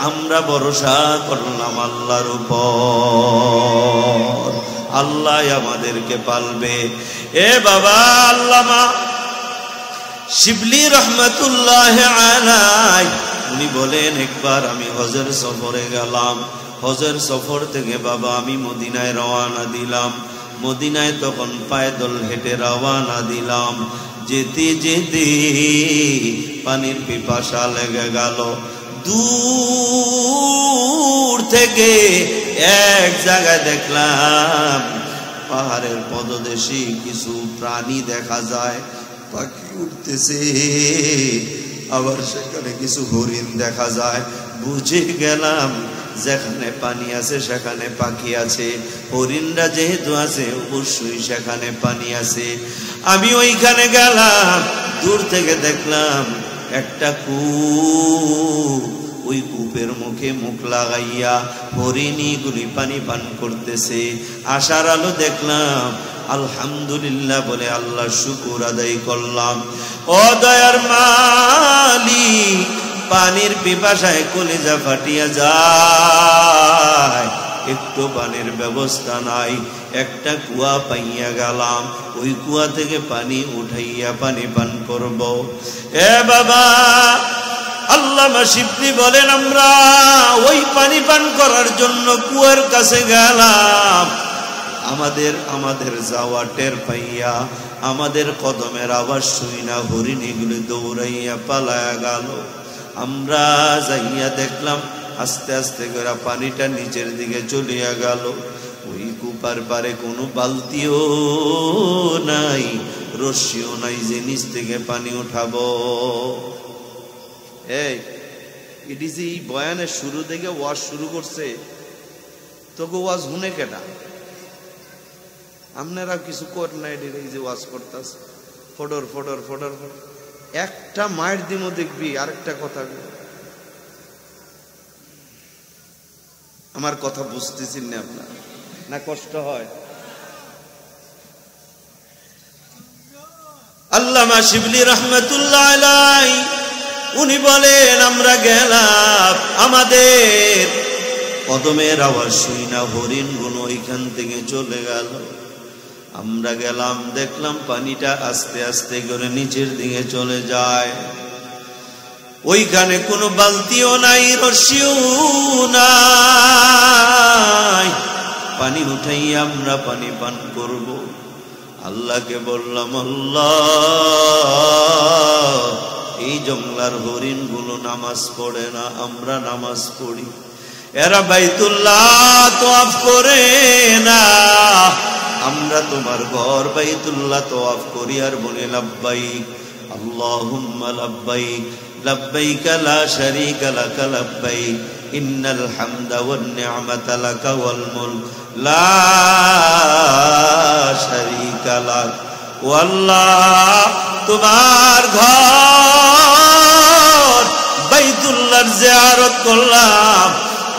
আমরা ভরসা করলাম আল্লাহর উপর, আল্লাহ আমাদেরকে পালবে। এ বাবা, আল্লামা শিবলি রহমতুল্লাহ আলাইহি উনি বলেন, একবার আমি হজের সফরে গেলাম। হজের সফর থেকে বাবা আমি মদিনায় রওনা দিলাম। মদিনায় তখন পায়দল হেঁটে রওনা দিলাম। যেতে যেতে পানির পিপাসা লেগে গেল। দূর থেকে এক জায়গায় দেখলাম পাহাড়ের পদদেশে কিছু প্রাণী দেখা যায়, পাখি উঠতেছে, আবার সেখানে কিছু হরিণ দেখা যায়। বুঝে গেলাম যেখানে পানি আছে সেখানে পাখি আছে, হরিণরা যেহেতু আছে অবশ্যই সেখানে পানি আছে। আমি ওইখানে গেলাম, দূর থেকে দেখলাম একটা কূপ, ওই কূপের মুখে মুখ লাগাইয়া হরিণীগুলি পানি পান করতেছে। আশার আলো দেখলাম, আলহামদুলিল্লাহ বলে আল্লাহ শুকর আদায় করলাম। ও দয়ার মালিক, পানির পিপাসায় কলিজা ফাটিয়া যায়। একটু পানির ব্যবস্থা নাই। একটা কুয়া পাইয়া গেলাম, ওই কুয়া থেকে পানি উঠাইয়া পানি পান করব। এ বাবা, আল্লামা শিবলি বলেন, আমরা ওই পানি পান করার জন্য কুয়ার কাছে গেলাম। আমাদের যাওয়া টের পাইয়া, আমাদের কদমের আওয়াজ শুই না হরিণ এগুলো দৌড়াইয়া পালায়া গেল। আমরা যাইয়া দেখলাম আস্তে আস্তে করে পানিটা নিচের দিকে চলিয়া গেল। ওই কুপার পারে কোনো বালতিও নাই, রশিও নাই যে নিচ থেকে পানি উঠাবো। এটি যে এই বয়ানের শুরু থেকে ওয়াজ শুরু করছে, তোকে ওয়াজ শুনে কেটা? আপনারা কিছু করেন না, এটি যে ওয়াজ করতাস ফডর ফডর ফডর ফডর, একটা মায়ের দিনও দেখবি আরেকটা কথা। আমার কথা বুঝতেছেন না আপনার? না কষ্ট হয়? আল্লামা শিবলি রহমাতুল্লাহ আলাইহি উনি বলেন, আমরা গেলাম, আমাদের কদমের আওয়াজ শুই না হরিণ গুলো ওইখান থেকে চলে গেল। আমরা গেলাম, দেখলাম পানিটা আস্তে আস্তে করে নিচের দিকে চলে যায়। ওইখানে কোনো বালতিও নাই, রশিও নাই। পানি উঠাই আমরা পানি পান করব। আল্লাহকে বললাম, আল্লাহ, এই জঙ্গলার হরিণ গুলো নামাজ পড়ে না, আমরা নামাজ পড়ি। এরা বাইতুল্লাহ তওয়াফ করে না, আমরা তোমার ঘর বাইতুল্লাহ তওয়াফ করি আর বলি লাব্বাইক আল্লাহুম্মা লাব্বাইক লাব্বাইক লা শারীকা লাক লাব্বাইক ইন্নাল হামদা ওয়ান নি'মাতা লাক ওয়াল মুলক লা শারীকা লাক। ও আল্লাহ, তোমার ঘর বাইতুল্লাহর জিয়ারত করলাম,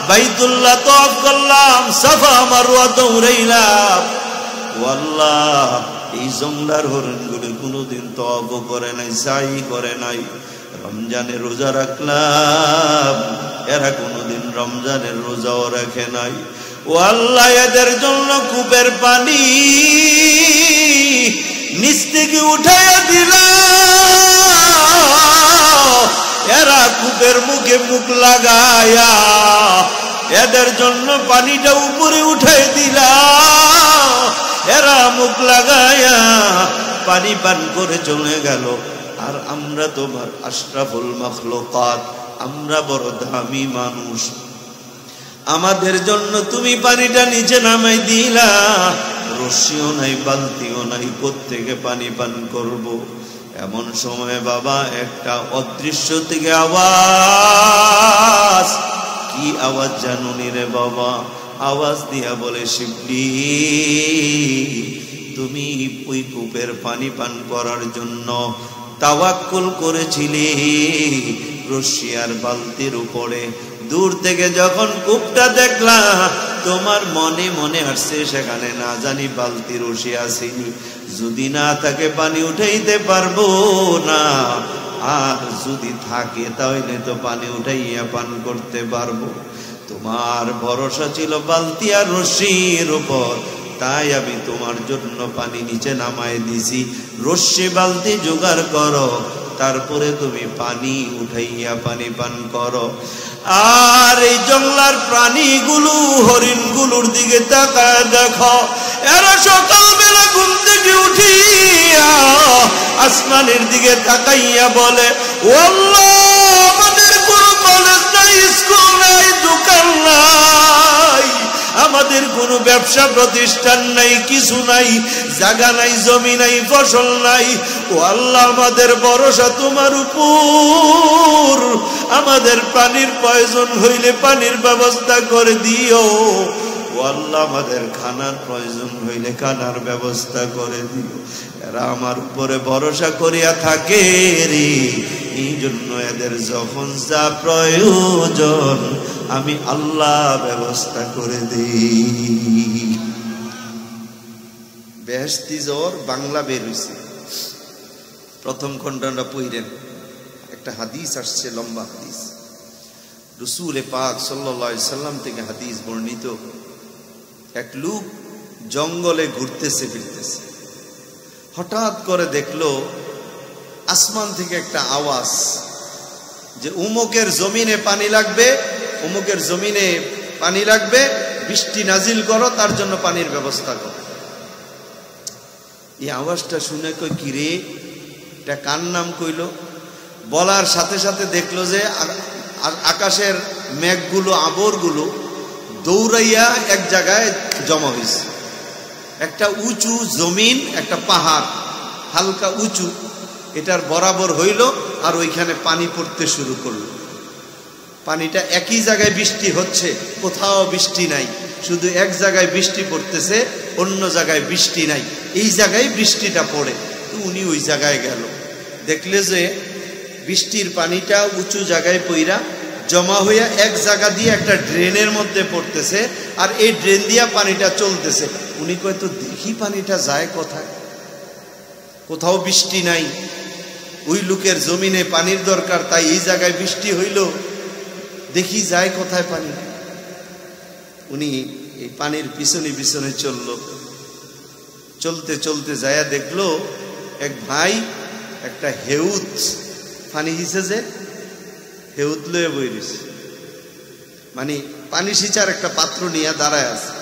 বাইতুল্লাহ তওয়াফ করলাম, সাফা মারওয়া দৌড়াইলাম। ও আল্লাহ, এই জঙ্গলার হরিণগুলো কোনোদিন তওয়াফ করে নাই, সাই করে নাই। রমজানের রোজা রাখলাম, এরা কোনোদিন রমজানের রোজাও রাখে নাই। ও আল্লাহ, এদের জন্য কূপের পানি নিচ থেকে উঠাইয়া দিলাম। এরা কূপের মুখে মুখ লাগায়া, এদের জন্য পানিটা উপরে উঠাই দিলাম। এরা মুখ লাগায়া পানি পান করে চলে গেল। আর আমরা তোমার আশরাফুল মাখলুকাত, আমরা বড় দামি মানুষ, আমাদের জন্য তুমি পানিটা নিচে নামাই দিলা। রশিও নাই, বালতিও নাই, কোত্থেকে পানি পান করব। এমন সময় বাবা একটা অদৃশ্য থেকে আওয়াজ, কি আওয়াজ জানুনি রে বাবা? আওয়াজ দিয়া বলে, শিবলি, তুমি ওই কূপের পানি পান করার জন্য তাওয়াক্কুল করেছিলে রশি আর বালতির উপরে। দূর থেকে যখন কূপটা দেখলা, তোমার মনে মনে আসছে সেখানে না জানি বালতি রশি আসেনি, যদি না থাকে পানি উঠাইতে পারবো না, আর যদি থাকে তাহলে তো পানি উঠাইয়া পান করতে পারবো। তোমার ভরসা ছিল বালতি আর রশির উপর, তাই আমি তোমার জন্য পানি নিচে নামায় দিছি। রশি বালতি জোগাড় করো, তারপরে তুমি পানি উঠাইয়া পানি পান করো। আর এই জঙ্গলার প্রাণীগুলো, হরিণগুলোর দিকে তাকায় দেখো, এরা সকালবেলা ঘুম থেকে উঠিয়া আসমানের দিকে তাকাইয়া বলে, ও আল্লাহ, আমাদের কোনো কলেজ নাই, স্কুল নাই, দোকান নাই, আমাদের কোনো ব্যবসা প্রতিষ্ঠান নাই, কিছু নাই, জায়গা নাই, জমি নাই, ফসল নাই। ও আল্লাহ, আমাদের ভরসা তোমার উপর, আমাদের পানির প্রয়োজন হইলে পানির ব্যবস্থা করে দিও। ও আল্লাহ, আমাদের খানার প্রয়োজন হইলে খানার ব্যবস্থা করে দিও। এরা আমার উপরে ভরসা করিয়া থাকে রে, এই জন্য এদের যখন যা প্রয়োজন আমি আল্লাহ ব্যবস্থা করে দিই। বেহেশতি জ্বর বাংলা বের হইছে, প্রথম খণ্ডটা পড়েন। একটা হাদিস আসছে, লম্বা হাদিস, রাসূল পাক সাল্লাল্লাহু আলাইহি সাল্লাম থেকে হাদিস বর্ণিত। এক লোক জঙ্গলে ঘুরতেছে ফিরতেছে, হঠাৎ করে দেখলো আসমান থেকে একটা আওয়াজ যে উমুকের জমিনে পানি লাগবে, উমুকের জমিনে পানি লাগবে, বৃষ্টি নাজিল করো, তার জন্য পানির ব্যবস্থা করো। এই আওয়াজটা শুনে কই কিরে এটা কার নাম কইল? বলার সাথে সাথে দেখলো যে আকাশের মেঘগুলো, আবরগুলো দৌড়াইয়া এক জায়গায় জমা হয়েছে। একটা উঁচু জমিন, একটা পাহাড় হালকা উঁচু, এটার বরাবর হইল আর ওইখানে পানি পড়তে শুরু করলো। পানিটা একই জায়গায় বৃষ্টি হচ্ছে, কোথাও বৃষ্টি নাই, শুধু এক জায়গায় বৃষ্টি পড়তেছে, অন্য জায়গায় বৃষ্টি নাই, এই জায়গায় বৃষ্টিটা পড়ে। তো উনি ওই জায়গায় গেল, দেখলে যে বৃষ্টির পানিটা উঁচু জায়গায় পইরা জমা হইয়া এক জায়গা দিয়ে একটা ড্রেনের মধ্যে পড়তেছে, আর এই ড্রেন দিয়া পানিটা চলতেছে। উনি কয় তো দেখি পানিটা যায় কোথায়, কোথাও বৃষ্টি নাই, ওই লোকের জমিনে পানির দরকার, তাই এই জায়গায় বৃষ্টি হইল, দেখি যায় কোথায় পানি। উনি এই পানির পিছনে পিছনে চলল, চলতে চলতে যায়া দেখলো এক ভাই একটা হেউত পানি হিসে যে হেউত লয়ে বই রয়েছে, মানে পানি সিঁচার একটা পাত্র নিয়ে দাঁড়ায় আছে।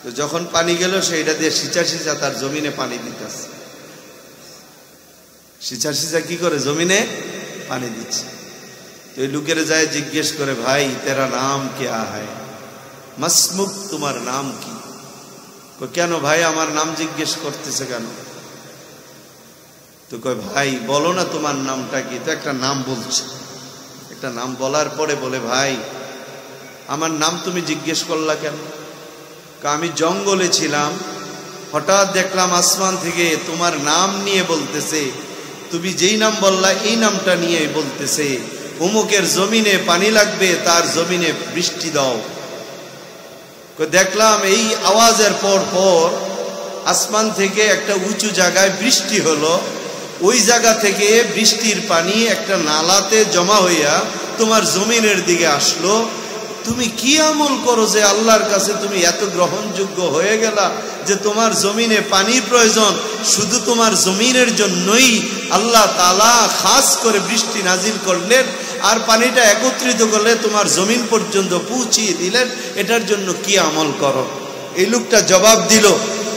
তো যখন পানি গেল সেইটা দিয়ে সিঁচা সিঁচা তার জমিনে পানি দিতেছে। সিঁচা সিঁচা কি করে জমিনে পানি দিচ্ছে। তো এই লোকের যায় জিজ্ঞেস করে, ভাই তেরা নাম क्या है, মসমুক, তোমার নাম কি? কেন ভাই আমার নাম জিজ্ঞেস করতেছে কেন? তো কয় ভাই বলো না তোমার নামটা কি। তো একটা নাম বলছে, একটা নাম বলার পরে বলে, ভাই আমার নাম তুমি জিজ্ঞেস করলা কেন? আমি জঙ্গলে ছিলাম, হঠাৎ দেখলাম আসমান থেকে তোমার নাম নিয়ে বলতেছে, তুমি যেই নাম বললা এই নামটা নিয়ে বলতেছে, অমুকের জমিনে পানি লাগবে, তার জমিনে বৃষ্টি দাও। দেখলাম এই আওয়াজের পর পর আসমান থেকে একটা উঁচু জায়গায় বৃষ্টি হলো, ওই জায়গা থেকে বৃষ্টির পানি একটা নালাতে জমা হইয়া তোমার জমিনের দিকে আসলো। তুমি কি আমল করো যে আল্লাহর কাছে তুমি এত গ্রহণযোগ্য হয়ে গেলা যে তোমার জমিনে পানির প্রয়োজন, শুধু তোমার জমিনের জন্যই আল্লাহ তাআলা খাস করে বৃষ্টি নাজিল করলেন, আর পানিটা একত্রিত করলে তোমার জমিন পর্যন্ত পৌঁছিয়ে দিলেন, এটার জন্য কি আমল করো? এই লোকটা জবাব দিল,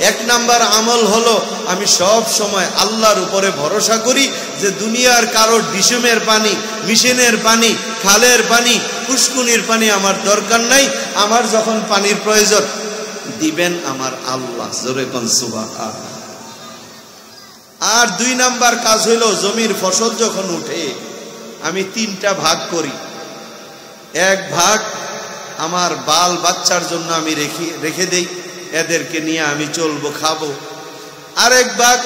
এক নাম্বার আমল হলো আমি সব সময় আল্লাহর উপরে ভরসা করি যে দুনিয়ার কারো ডিসুমের পানি, মিশনের পানি, খালের পানি, পুষ্কুনির পানি আমার দরকার নাই, আমার যখন পানির প্রয়োজন দিবেন আমার আল্লাহ। জোরে কোন সুবহান। আর দুই নাম্বার কাজ হইল জমির ফসল যখন উঠে আমি তিনটা ভাগ করি। এক ভাগ আমার বাল বাচ্চার জন্য আমি রেখে দেই, এদেরকে নিয়ে আমি চলবো খাবো। আরেক ভাগ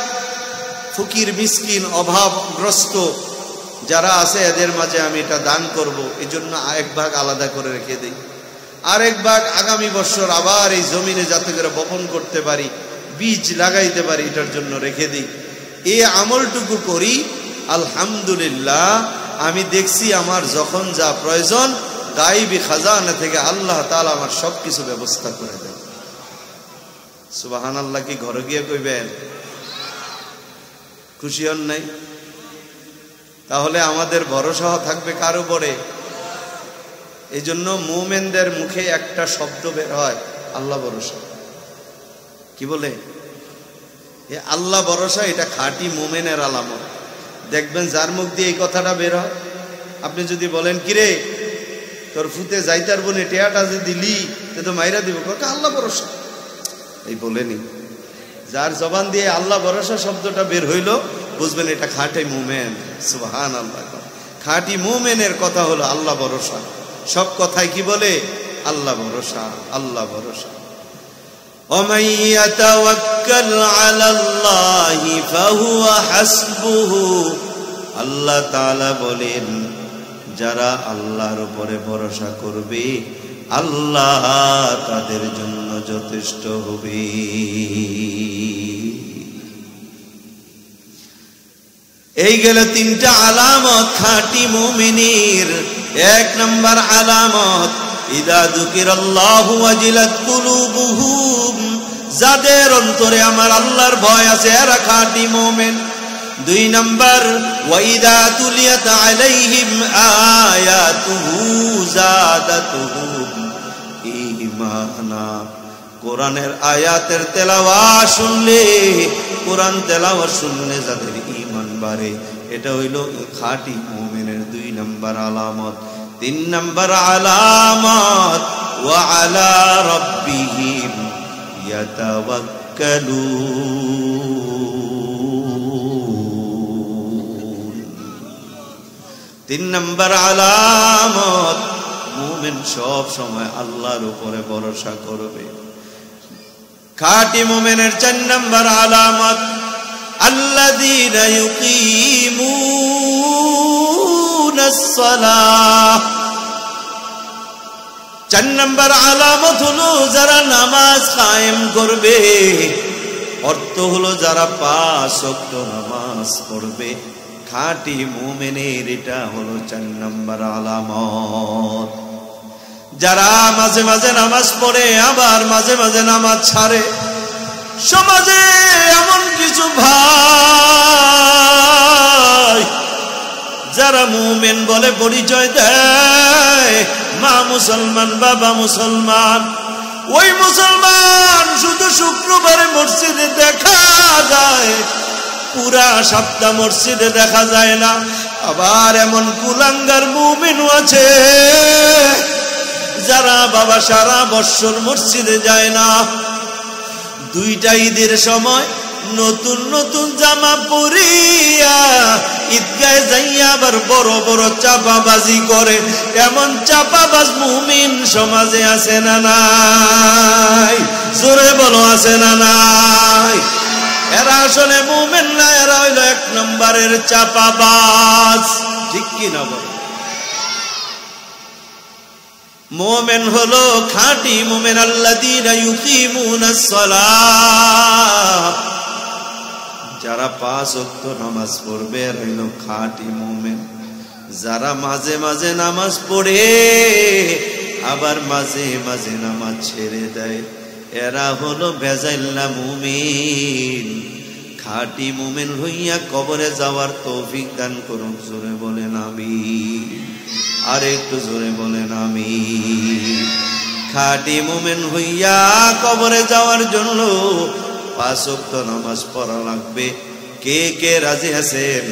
ফকির মিসকিন অভাবগ্রস্ত যারা আছে এদের মাঝে আমি এটা দান করব, এই জন্য এক ভাগ আলাদা করে রেখে দেই। আরেক ভাগ আগামী বছর আবার এই জমিনে যাতে করে বপন করতে পারি, বীজ লাগাইতে পারি, এটার জন্য রেখে দিই। এই আমলটুকু করি, আলহামদুলিল্লাহ আমি দেখছি আমার যখন যা প্রয়োজন গায়বী খাজানা থেকে আল্লাহ তাআলা আমার সবকিছু ব্যবস্থা করে দেন। সুবহানাল্লাহ। কি ঘরে গিয়ে কইবেন? খুশি হন নাই? তাহলে আমাদের ভরসা থাকবে কার উপরে? এই জন্য মুমিনদের মুখে একটা শব্দ বের হয়, আল্লাহ ভরসা। কি বলে? এ আল্লাহ ভরসা, এটা খাঁটি মুমিনের আলামত। দেখবেন যার মুখ দিয়ে এই কথাটা বের হয়, আপনি যদি বলেন কিরে তোর ফুতে যাইতার বোনে টেয়াটা যে দিলি তো মাইরা দিব, আল্লাহ ভরসা এই বলেনি। যার জবান দিয়ে আল্লাহ ভরসা শব্দটা বের হইল বুঝবেন এটা খাঁটি মুমিন। সুবহানাল্লাহ। খাঁটি মুমিনের কথা হলো আল্লাহ ভরসা। সব কথায় কি বলে? আল্লাহ ভরসা, আল্লাহ ভরসা। ومن يتوكل على الله فهو حسبه। আল্লাহ তাআলা বলেন যারা আল্লাহর উপরে ভরসা করবে আল্লাহ তাদের জন্য যথেষ্ট হবে। এই গেল তিনটা আলামত খাঁটি মুমিনের। এক নাম্বার আলামত ইদা যুকিরাল্লাহু ওয়াজিলাত কুলুবুহুম, যাদের অন্তরে আমার আল্লাহর ভয় আছে এরা খাঁটি মুমিন। 2 নাম্বার ওয়া ইদা তুলিয়াত আলাইহিম আয়াতুহু যাদাতুহুম ঈমানা, কোরআনের আয়াতের তেলাওয়াত শুনলে, কোরআন তেলাওয়াত শুনলে যাদের ঈমান বাড়ে, এটা হইল খাঁটি মুমিনের 2 নাম্বার আলামত। 3 নাম্বার আলামত ওয়া আলা রাব্বিহিম ইয়াতাওয়াক্কালুন। 3 নাম্বার আলামত, মুমিন সব সময় আল্লাহর উপরে ভরসা করবে। খাঁটি মুমিনের 4 নাম্বার আলামত আল্লাযীনা ইউকিমুনাস সালাহ। 4 নাম্বার আলামত হলো যারা নামাজ কায়েম করবে, অর্থ হলো যারা 5 ওয়াক্ত নামাজ পড়বে। খাঁটি মুমিনের এটা হলো 4 নাম্বার আলামত। যারা মাঝে মাঝে নামাজ পড়ে আবার মাঝে মাঝে নামাজ ছাড়ে, সমাজে এমন কিছু ভাই যারা মুমিন বলে পরিচয় দেয়, মা মুসলমান বাবা মুসলমান, ওই মুসলমান শুধু শুক্রবারে মসজিদে দেখা যায়, পুরা সপ্তাহ মসজিদে দেখা যায় না। আবার এমন কুলাঙ্গার মুমিনও আছে যারা বাবা সারা বছর মসজিদে যায় না। 2টা ঈদের সময় নতুন নতুন জামা পরিয়া ঈদগাহে যাইয়া আবার বড় বড় চাপাবাজি করে, এমন চাপাবাজ মুমিন সমাজে আছে না নাই? জোরে বলো আছে না নাই? এরা আসলে মুমিন না, এরা হইল 1 নম্বরের চাপাবাজ। ঠিক কি না বলো? মুমিন হলো খাঁটি মুমিন আল্লাযীনা ইউকিমুনাস সালাহ, যারা 5 ওয়াক্ত নামাজ পড়বে এরা হলো খাঁটি মুমিন। যারা মাঝে মাঝে নামাজ পড়ে আবার মাঝে মাঝে নামাজ ছেড়ে দেয়, এরা হলো বেজাইল্লা মুমিন। খাঁটি মুমিন হইয়া কবরে যাওয়ার তৌফিক দান করুন। জোরে বলেন আমিন। আর একটু জোরে বলেন আমিন। খাঁটি মুমিন হইয়া কবরে যাওয়ার জন্য 5 ওয়াক্ত নামাজ পড়া লাগবে। কে কে রাজি আছেন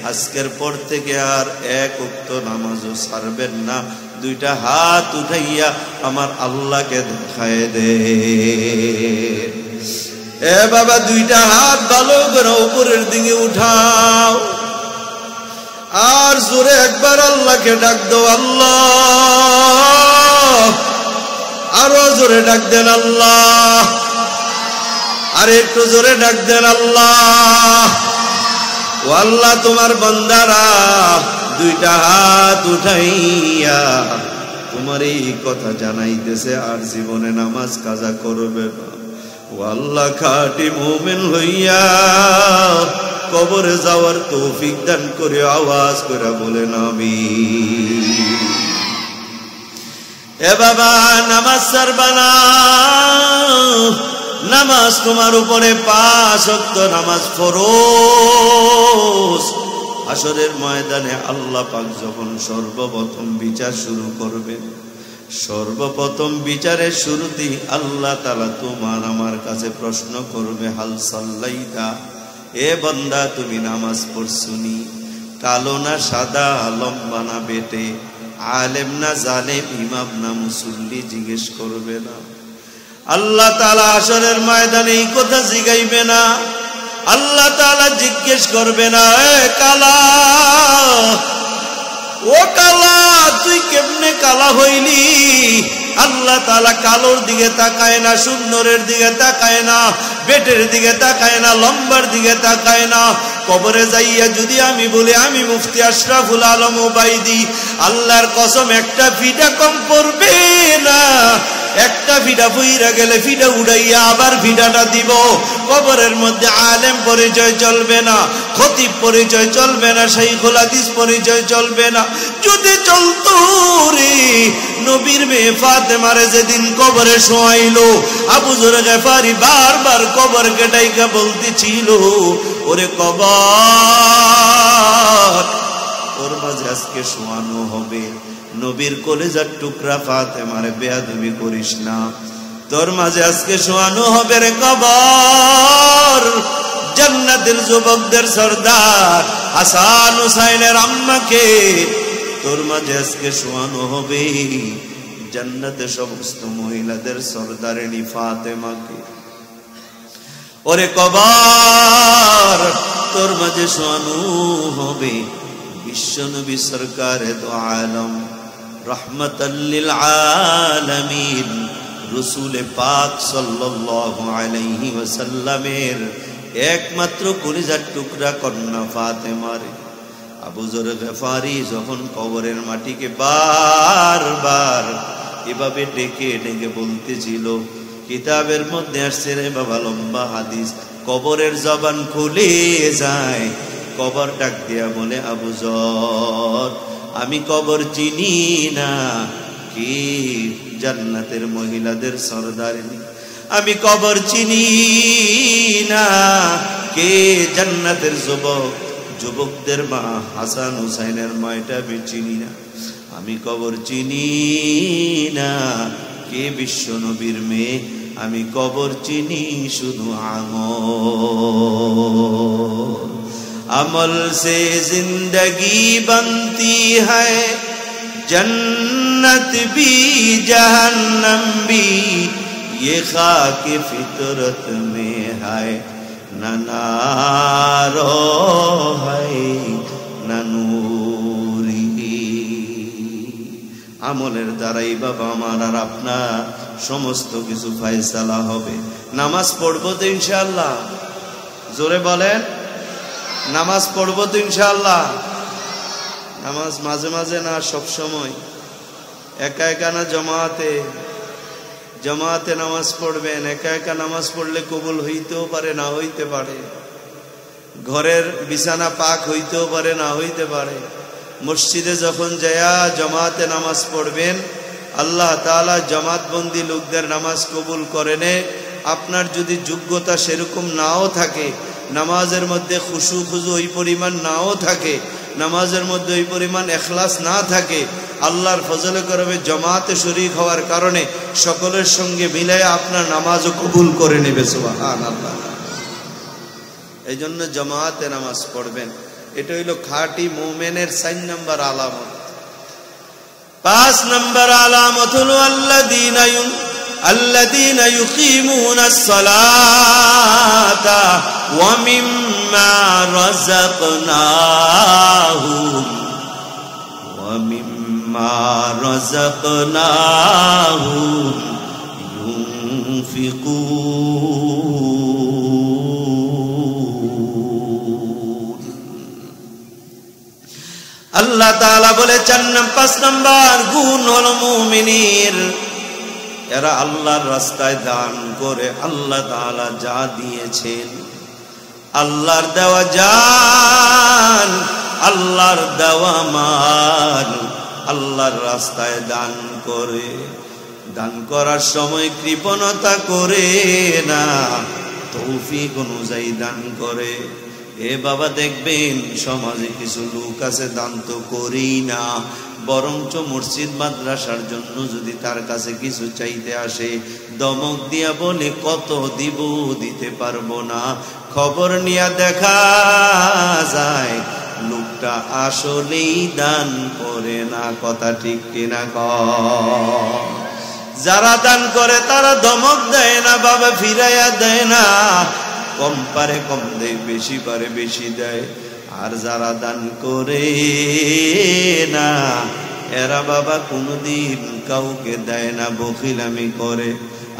আজকের পর থেকে আর 1 ওয়াক্ত নামাজও ছাড়বেন না? 2টা হাত উঠাইয়া আমার আল্লাহকে দেখায় দে। এ বাবা 2টা হাত ভালো করে উপরের দিকে উঠাও, আর জোরে একবার আল্লাহকে ডাক দাও, আল্লাহ। আরো জোরে ডাক দেন আল্লাহ। আর একটু জোরে ডাক দেন আল্লাহ। ও আল্লাহ, তোমার বান্দারা 2টা হাত উঠাইয়া তোমার এই কথা জানাইতেছে আর জীবনে নামাজ কাজা করবে না। ও আল্লাহ, খাঁটি মুমিন হইয়া কবরে যাওয়ার তৌফিক দান করে আওয়াজ করে বলেন আমিন। এ বাবা, নামাজ ছাড়বা না। নামাজ তোমার উপরে 5 ওয়াক্ত নামাজ ফরজ। হাসরের ময়দানে আল্লাহ পাক যখন সর্বপ্রথম বিচার শুরু করবেন, সর্বপ্রথম বিচারের শুরুতেই আল্লাহ তাআলা তোমার আমার কাছে প্রশ্ন করবে, হাল সাল্লাইতা, এ বান্দা তুমি নামাজ পড়ছুনি? কালো না সাদা, লম্বা না বেটে, আলেম না জালেম, ইমাম না মুসল্লি জিজ্ঞেস করবে না। আল্লাহ তাআলা হাসরের ময়দানে এই কথা জিগাইবে না। আল্লাহ তাআলা জিজ্ঞেস করবে না, এ কালা, ও কালা, তুই কেমনে কালা হইলি? আল্লাহ তাআলা কালোর দিকে তাকায় না, সুন্দরের দিকে তাকায় না, বেটের দিকে তাকায় না, লম্বার দিকে তাকায় না। কবরে যাইয়া যদি আমি বলি আমি মুফতি আশরাফুল আলম ওবাইদি, আল্লাহর কসম একটা ফিটা কম পড়বে না, একটা ফিডা ফুইরা গেলে ফিডা উড়াইয়া আবার ফিডাটা দিব। কবরের মধ্যে আলেম পরিচয় চলবে না, খতিব পরিচয় চলবে না, শাইখুল হাদিস পরিচয় চলবে না। যদি চলতো রে নবীর মেয়ে ফাতেমারে যেদিন কবরে শোয়াইলো, আবু যর গফারি বারবার কবরকে ডাইকা বলতেছিল, ওরে কবর, ওর মাঝে আজকে শোয়ানো হবে, নবীর কলিজার টুকরা ফাতেমারে বেয়াদবি করিস না, তোর মাঝে আজকে শোয়ানো হবে রে কবর। জান্নাতের যুবকদের সরদার হাসান হুসাইনের আম্মাকে তোর মাঝে আজকে শোয়ানো হবে, জান্নাতের সমস্ত মহিলাদের সরদারিনী ফাতেমাকে। ওরে কবর, তোর মাঝে শোয়ানো হবে বিশ্বনবী সরকারে দো আলম রহমাতাল লিল আলামিন রাসূলে পাক সাল্লাল্লাহু আলাইহি ওয়াসাল্লামের একমাত্র কলিজার টুকরা কন্যা ফাতেমারে। আবু যর গফারি যখন কবরের মাটিকে বারবার এভাবে ডেকে ডেকে বলতেছিল, কিতাবের মধ্যে আসছে রে বাবা লম্বা হাদিস, কবরের জবান খুলে যায়, কবর ডাক দিয়া বলে, আবু যর, আমি কবর চিনি না, কি জান্নাতের মহিলাদের সরদারিনী, আমি কবর চিনি না, কে জান্নাতের যুবকদের মা হাসান হুসাইনের মা, এটা আমি চিনি না, আমি কবর চিনি না, কে বিশ্ব নবীর মেয়ে, আমি কবর চিনি শুধু আমল। अमल से जिंदगी बनती है, जन्नत भी जहन्नम भी, ये खाक फितरत में है, न नारो है न नूरी। আমলের দ্বারাই বাবা আমার আর আপনার সমস্ত কিছু ফয়সালা হবে। নামাজ পড়বো তো ইনশাআল্লাহ, জোরে বলেন, নামাজ পড়বো তো ইনশাআল্লাহ। নামাজ মাঝে মাঝে না, সব সময়। একা একা না জমাতে, জমাতে নামাজ পড়বেন। একা একা নামাজ পড়লে কবুল হইতেও পারে, না হইতে পারে। ঘরের বিছানা পাক হইতেও পারে, না হইতে পারে। মসজিদে যখন যায়া জমাতে নামাজ পড়বেন, আল্লাহ তাআলা জামাতবন্দি লোকদের নামাজ কবুল করেন। আপনার যদি যোগ্যতা সেরকম নাও থাকে, নামাজের মধ্যে খুশু খুজু ওই পরিমাণ নাও থাকে, নামাজের মধ্যে ওই পরিমাণ ইখলাস না থাকে, আল্লাহর ফজলে করবে জামাতে শরীক হওয়ার কারণে সকলের সঙ্গে মিলায় আপনার নামাজও কবুল করে নেবে। সুবহানাল্লাহ। এই জন্য জামাতে নামাজ পড়বেন। এটা হইল খাঁটি মুমিনের 4 নম্বর আলামত। 5 নম্বর আলামত হলো الذين يقيمون الصلاة ومما رزقناهم ينفقون। আল্লাহ তাআলা বলে 5 নম্বর গুণ হলো মুমিনের, এরা আল্লাহর রাস্তায় দান করে। আল্লাহ তাআলা যা দিয়েছেন, আল্লাহর দেওয়া জান, আল্লাহর দেওয়া মাল, আল্লাহর রাস্তায় দান করে। দান করার সময় কৃপণতা করে না, তৌফিক অনুযায়ী দান করে। এ বাবা, দেখবেন সমাজে কিছু লোক আছে দান তো করেই না, বরঞ্চ মসজিদ মাদ্রাসার জন্য যদি তার কাছে কিছু চাইতে আসে, দমক দিয়া বলে কত দিব, দিতে পারবো না। খবর নিয়ে দেখা যায় লোকটা আসলেই দান করে না। কথা ঠিক কিনা কর? যারা দান করে তারা দমক দেয় না বাবা, ফিরাইয়া দেয় না। কম পারে কম দেয়, বেশি পারে বেশি দেয়। আর যারা দান করে না, এরা বাবা কোনদিন কাউকে দেয় না, বখিলামি করে।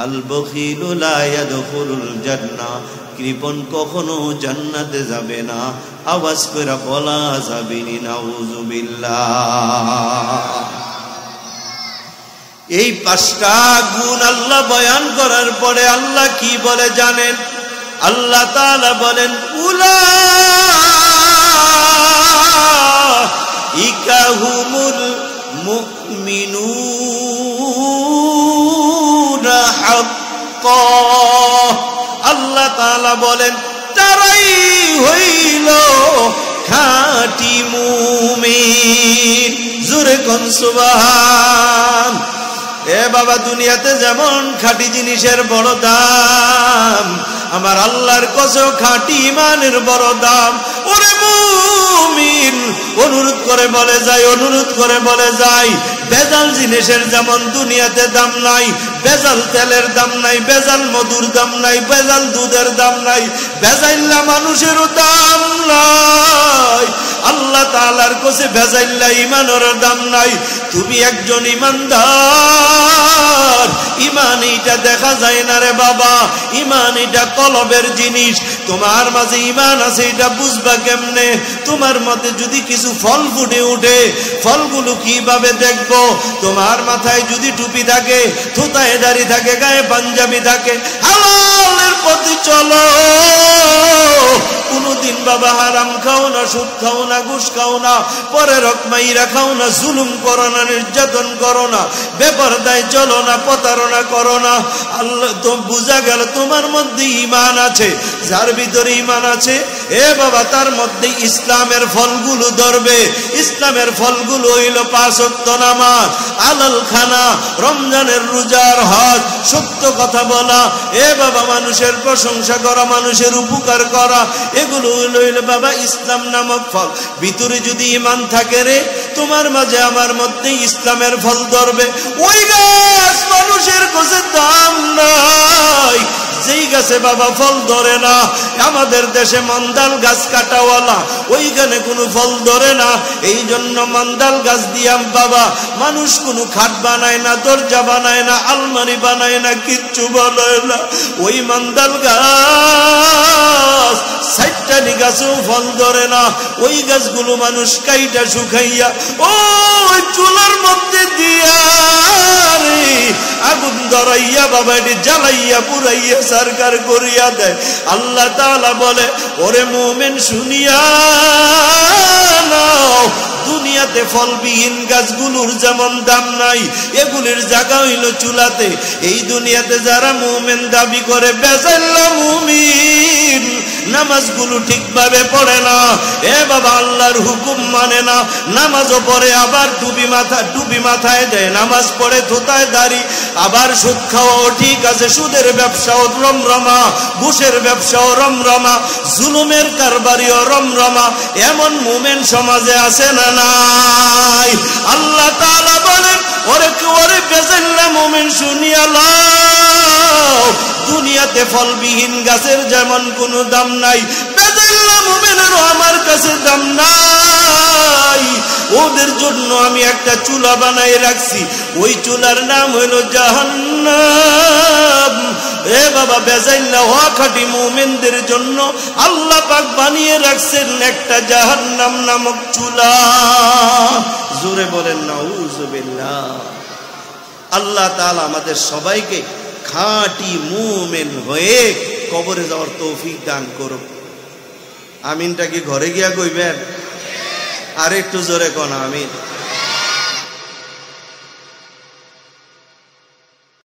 আল বখিলু লা ইয়াদখুলুল জান্নাহ, কৃপণ কখনো জান্নাতে যাবে না। আওয়াজ করে বলা যাবে না, নাউযুবিল্লাহ। এই 5টা গুণ আল্লাহ বয়ান করার পরে আল্লাহ কি বলে জানেন? আল্লাহ তাআলা বলেন উলাইকা হুমুল মুমিনুনা হাক্কা। আল্লাহ তাআলা বলেন তারাই হইল খাঁটি মুমিন। জোরে কোন সুবহান। এ বাবা, দুনিয়াতে যেমন খাঁটি জিনিসের বড় দাম, আমার আল্লাহর কসম খাঁটি ঈমানের বড় দাম। ওরে মুমিন, অনুরোধ করে বলে যাই বেজাল জিনিসের যেমন দুনিয়াতে দাম নাই, বেজাল তেলের দাম নাই, বেজাল মধুর দাম নাই, বেজাল দুধের দাম নাই, বেজাইল্লা মানুষেরও দাম নাই। আল্লাহ তাআলার কাছে বেজাইল্লা ঈমানের দাম নাই। তুমি একজন ঈমানদার, ঈমান এটা দেখা যায় না রে বাবা, ঈমান এটা কলবের জিনিস। তোমার মাঝে ঈমান আছে এটা বুঝবা কেমনে? তোমার মধ্যে যদি কিছু ফল ফুটে ওঠে, ফলগুলো কিভাবে দেখবো? তোমার মাথায় যদি টুপি থাকে, থুতায় দাড়ি থাকে, গায়ে পাঞ্জাবি থাকে, হালালের পথে চলো। কোনদিন বাবা হারাম খাও না, সুদ খাও না, ঘুষ খাও না, পরের হক মাইরা খাও না, জুলুম করো না, নির্যাতন করো না, বেপরদায় চলো না, প্রতারণা করো না। আল্লাহ তো বুঝা গেল তোমার মধ্যে ঈমান আছে। যার ভিতরে ঈমান আছে এ বাবা, তার মধ্যে ইসলামের ফলগুলো ধরবে। ইসলামের ফলগুলো হইল 5 ওয়াক্ত নামাজ, হালাল খানা, রমজানের রোজার, হজ, সত্য কথা বলা, এ বাবা মানুষের প্রশংসা করা, মানুষের উপকার করা, এগুলো হইল বাবা ইসলাম নামক ফল। ভিতরে যদি ঈমান থাকে রে, তোমার মাঝে আমার মধ্যে ইসলামের ফল ধরবে। ওই গাছ মানুষের কাছে দাম নাই, যেই গাছে বাবা ফল ধরে না। আমাদের দেশে মন্দাল গাছ কাটাওয়ালা, ওইখানে কোনো ফল ধরে না। এই জন্য মন্দাল গাছ দিয়া বাবা মানুষ কোনো খাট বানায় না, দরজা বানায় না, আলমারি বানায় না, কিচ্ছু বানায় না। ওই মন্দাল গাছ 60টা গাছেও ফল ধরে না। ওই গাছগুলো মানুষ কাইটা শুকাইয়া ওই চুলার মধ্যে দিয়া আগুন ধরাইয়া বাবা এটি জ্বালাইয়া পুরাইয়া সরকার করিয়া দেয়। আল্লাহ তাআলা বলে ওরে মুমিন শুনিয়া নাও, দুনিয়াতে ফলবিহীন গাছগুলোর যেমন দাম নাই, এগুলির জায়গা হইল চুলাতে। এই দুনিয়াতে যারা মুমিন দাবি করে বেজাল্লা মুমিন, নামাজগুলো ঠিকভাবে পড়ে না, এ বাবা আল্লাহর হুকুম মানে না, নামাজও পড়ে আবার টুপি মাথায় দেয়, নামাজ পড়ে থুতায় দাড়ি, আবার সুদ খাওয়াও ঠিক আছে, সুদের ব্যবসাও রমরমা, ঘুষের ব্যবসাও রমরমা, জুলুমের কারবারিও রমরমা। এমন মুমিন সমাজে আছে না নাই? আল্লাহ তাআলা বলেন ওরে বেজাল্লা মুমিন শুনিয়া লও, দুনিয়াতে ফলবিহীন গাছের যেমন কোনো দাম নাই, বেজাল্লা মুমিনেরও আমার কাছে দাম নাই। ওদের জন্য আমি একটা চুলা বানাই রাখছি, ওই চুলার নাম হইল জাহান্নাম। এ বাবা বেজাল্লা হওয়া খাঁটি মুমিনদের জন্য আল্লাহ পাক বানিয়ে রাখছেন একটা জাহান্নাম নামক চুলা। জোরে বলেন নাউজুবিল্লাহ। আল্লাহ তাআলা আমাদের সবাইকে খাঁটি মুমিন হয়ে কবরে যাওয়ার তৌফিক দান করুক। আমিনটা কি ঘরে গিয়া কইবেন? আর একটু জোরে কোন আমিন।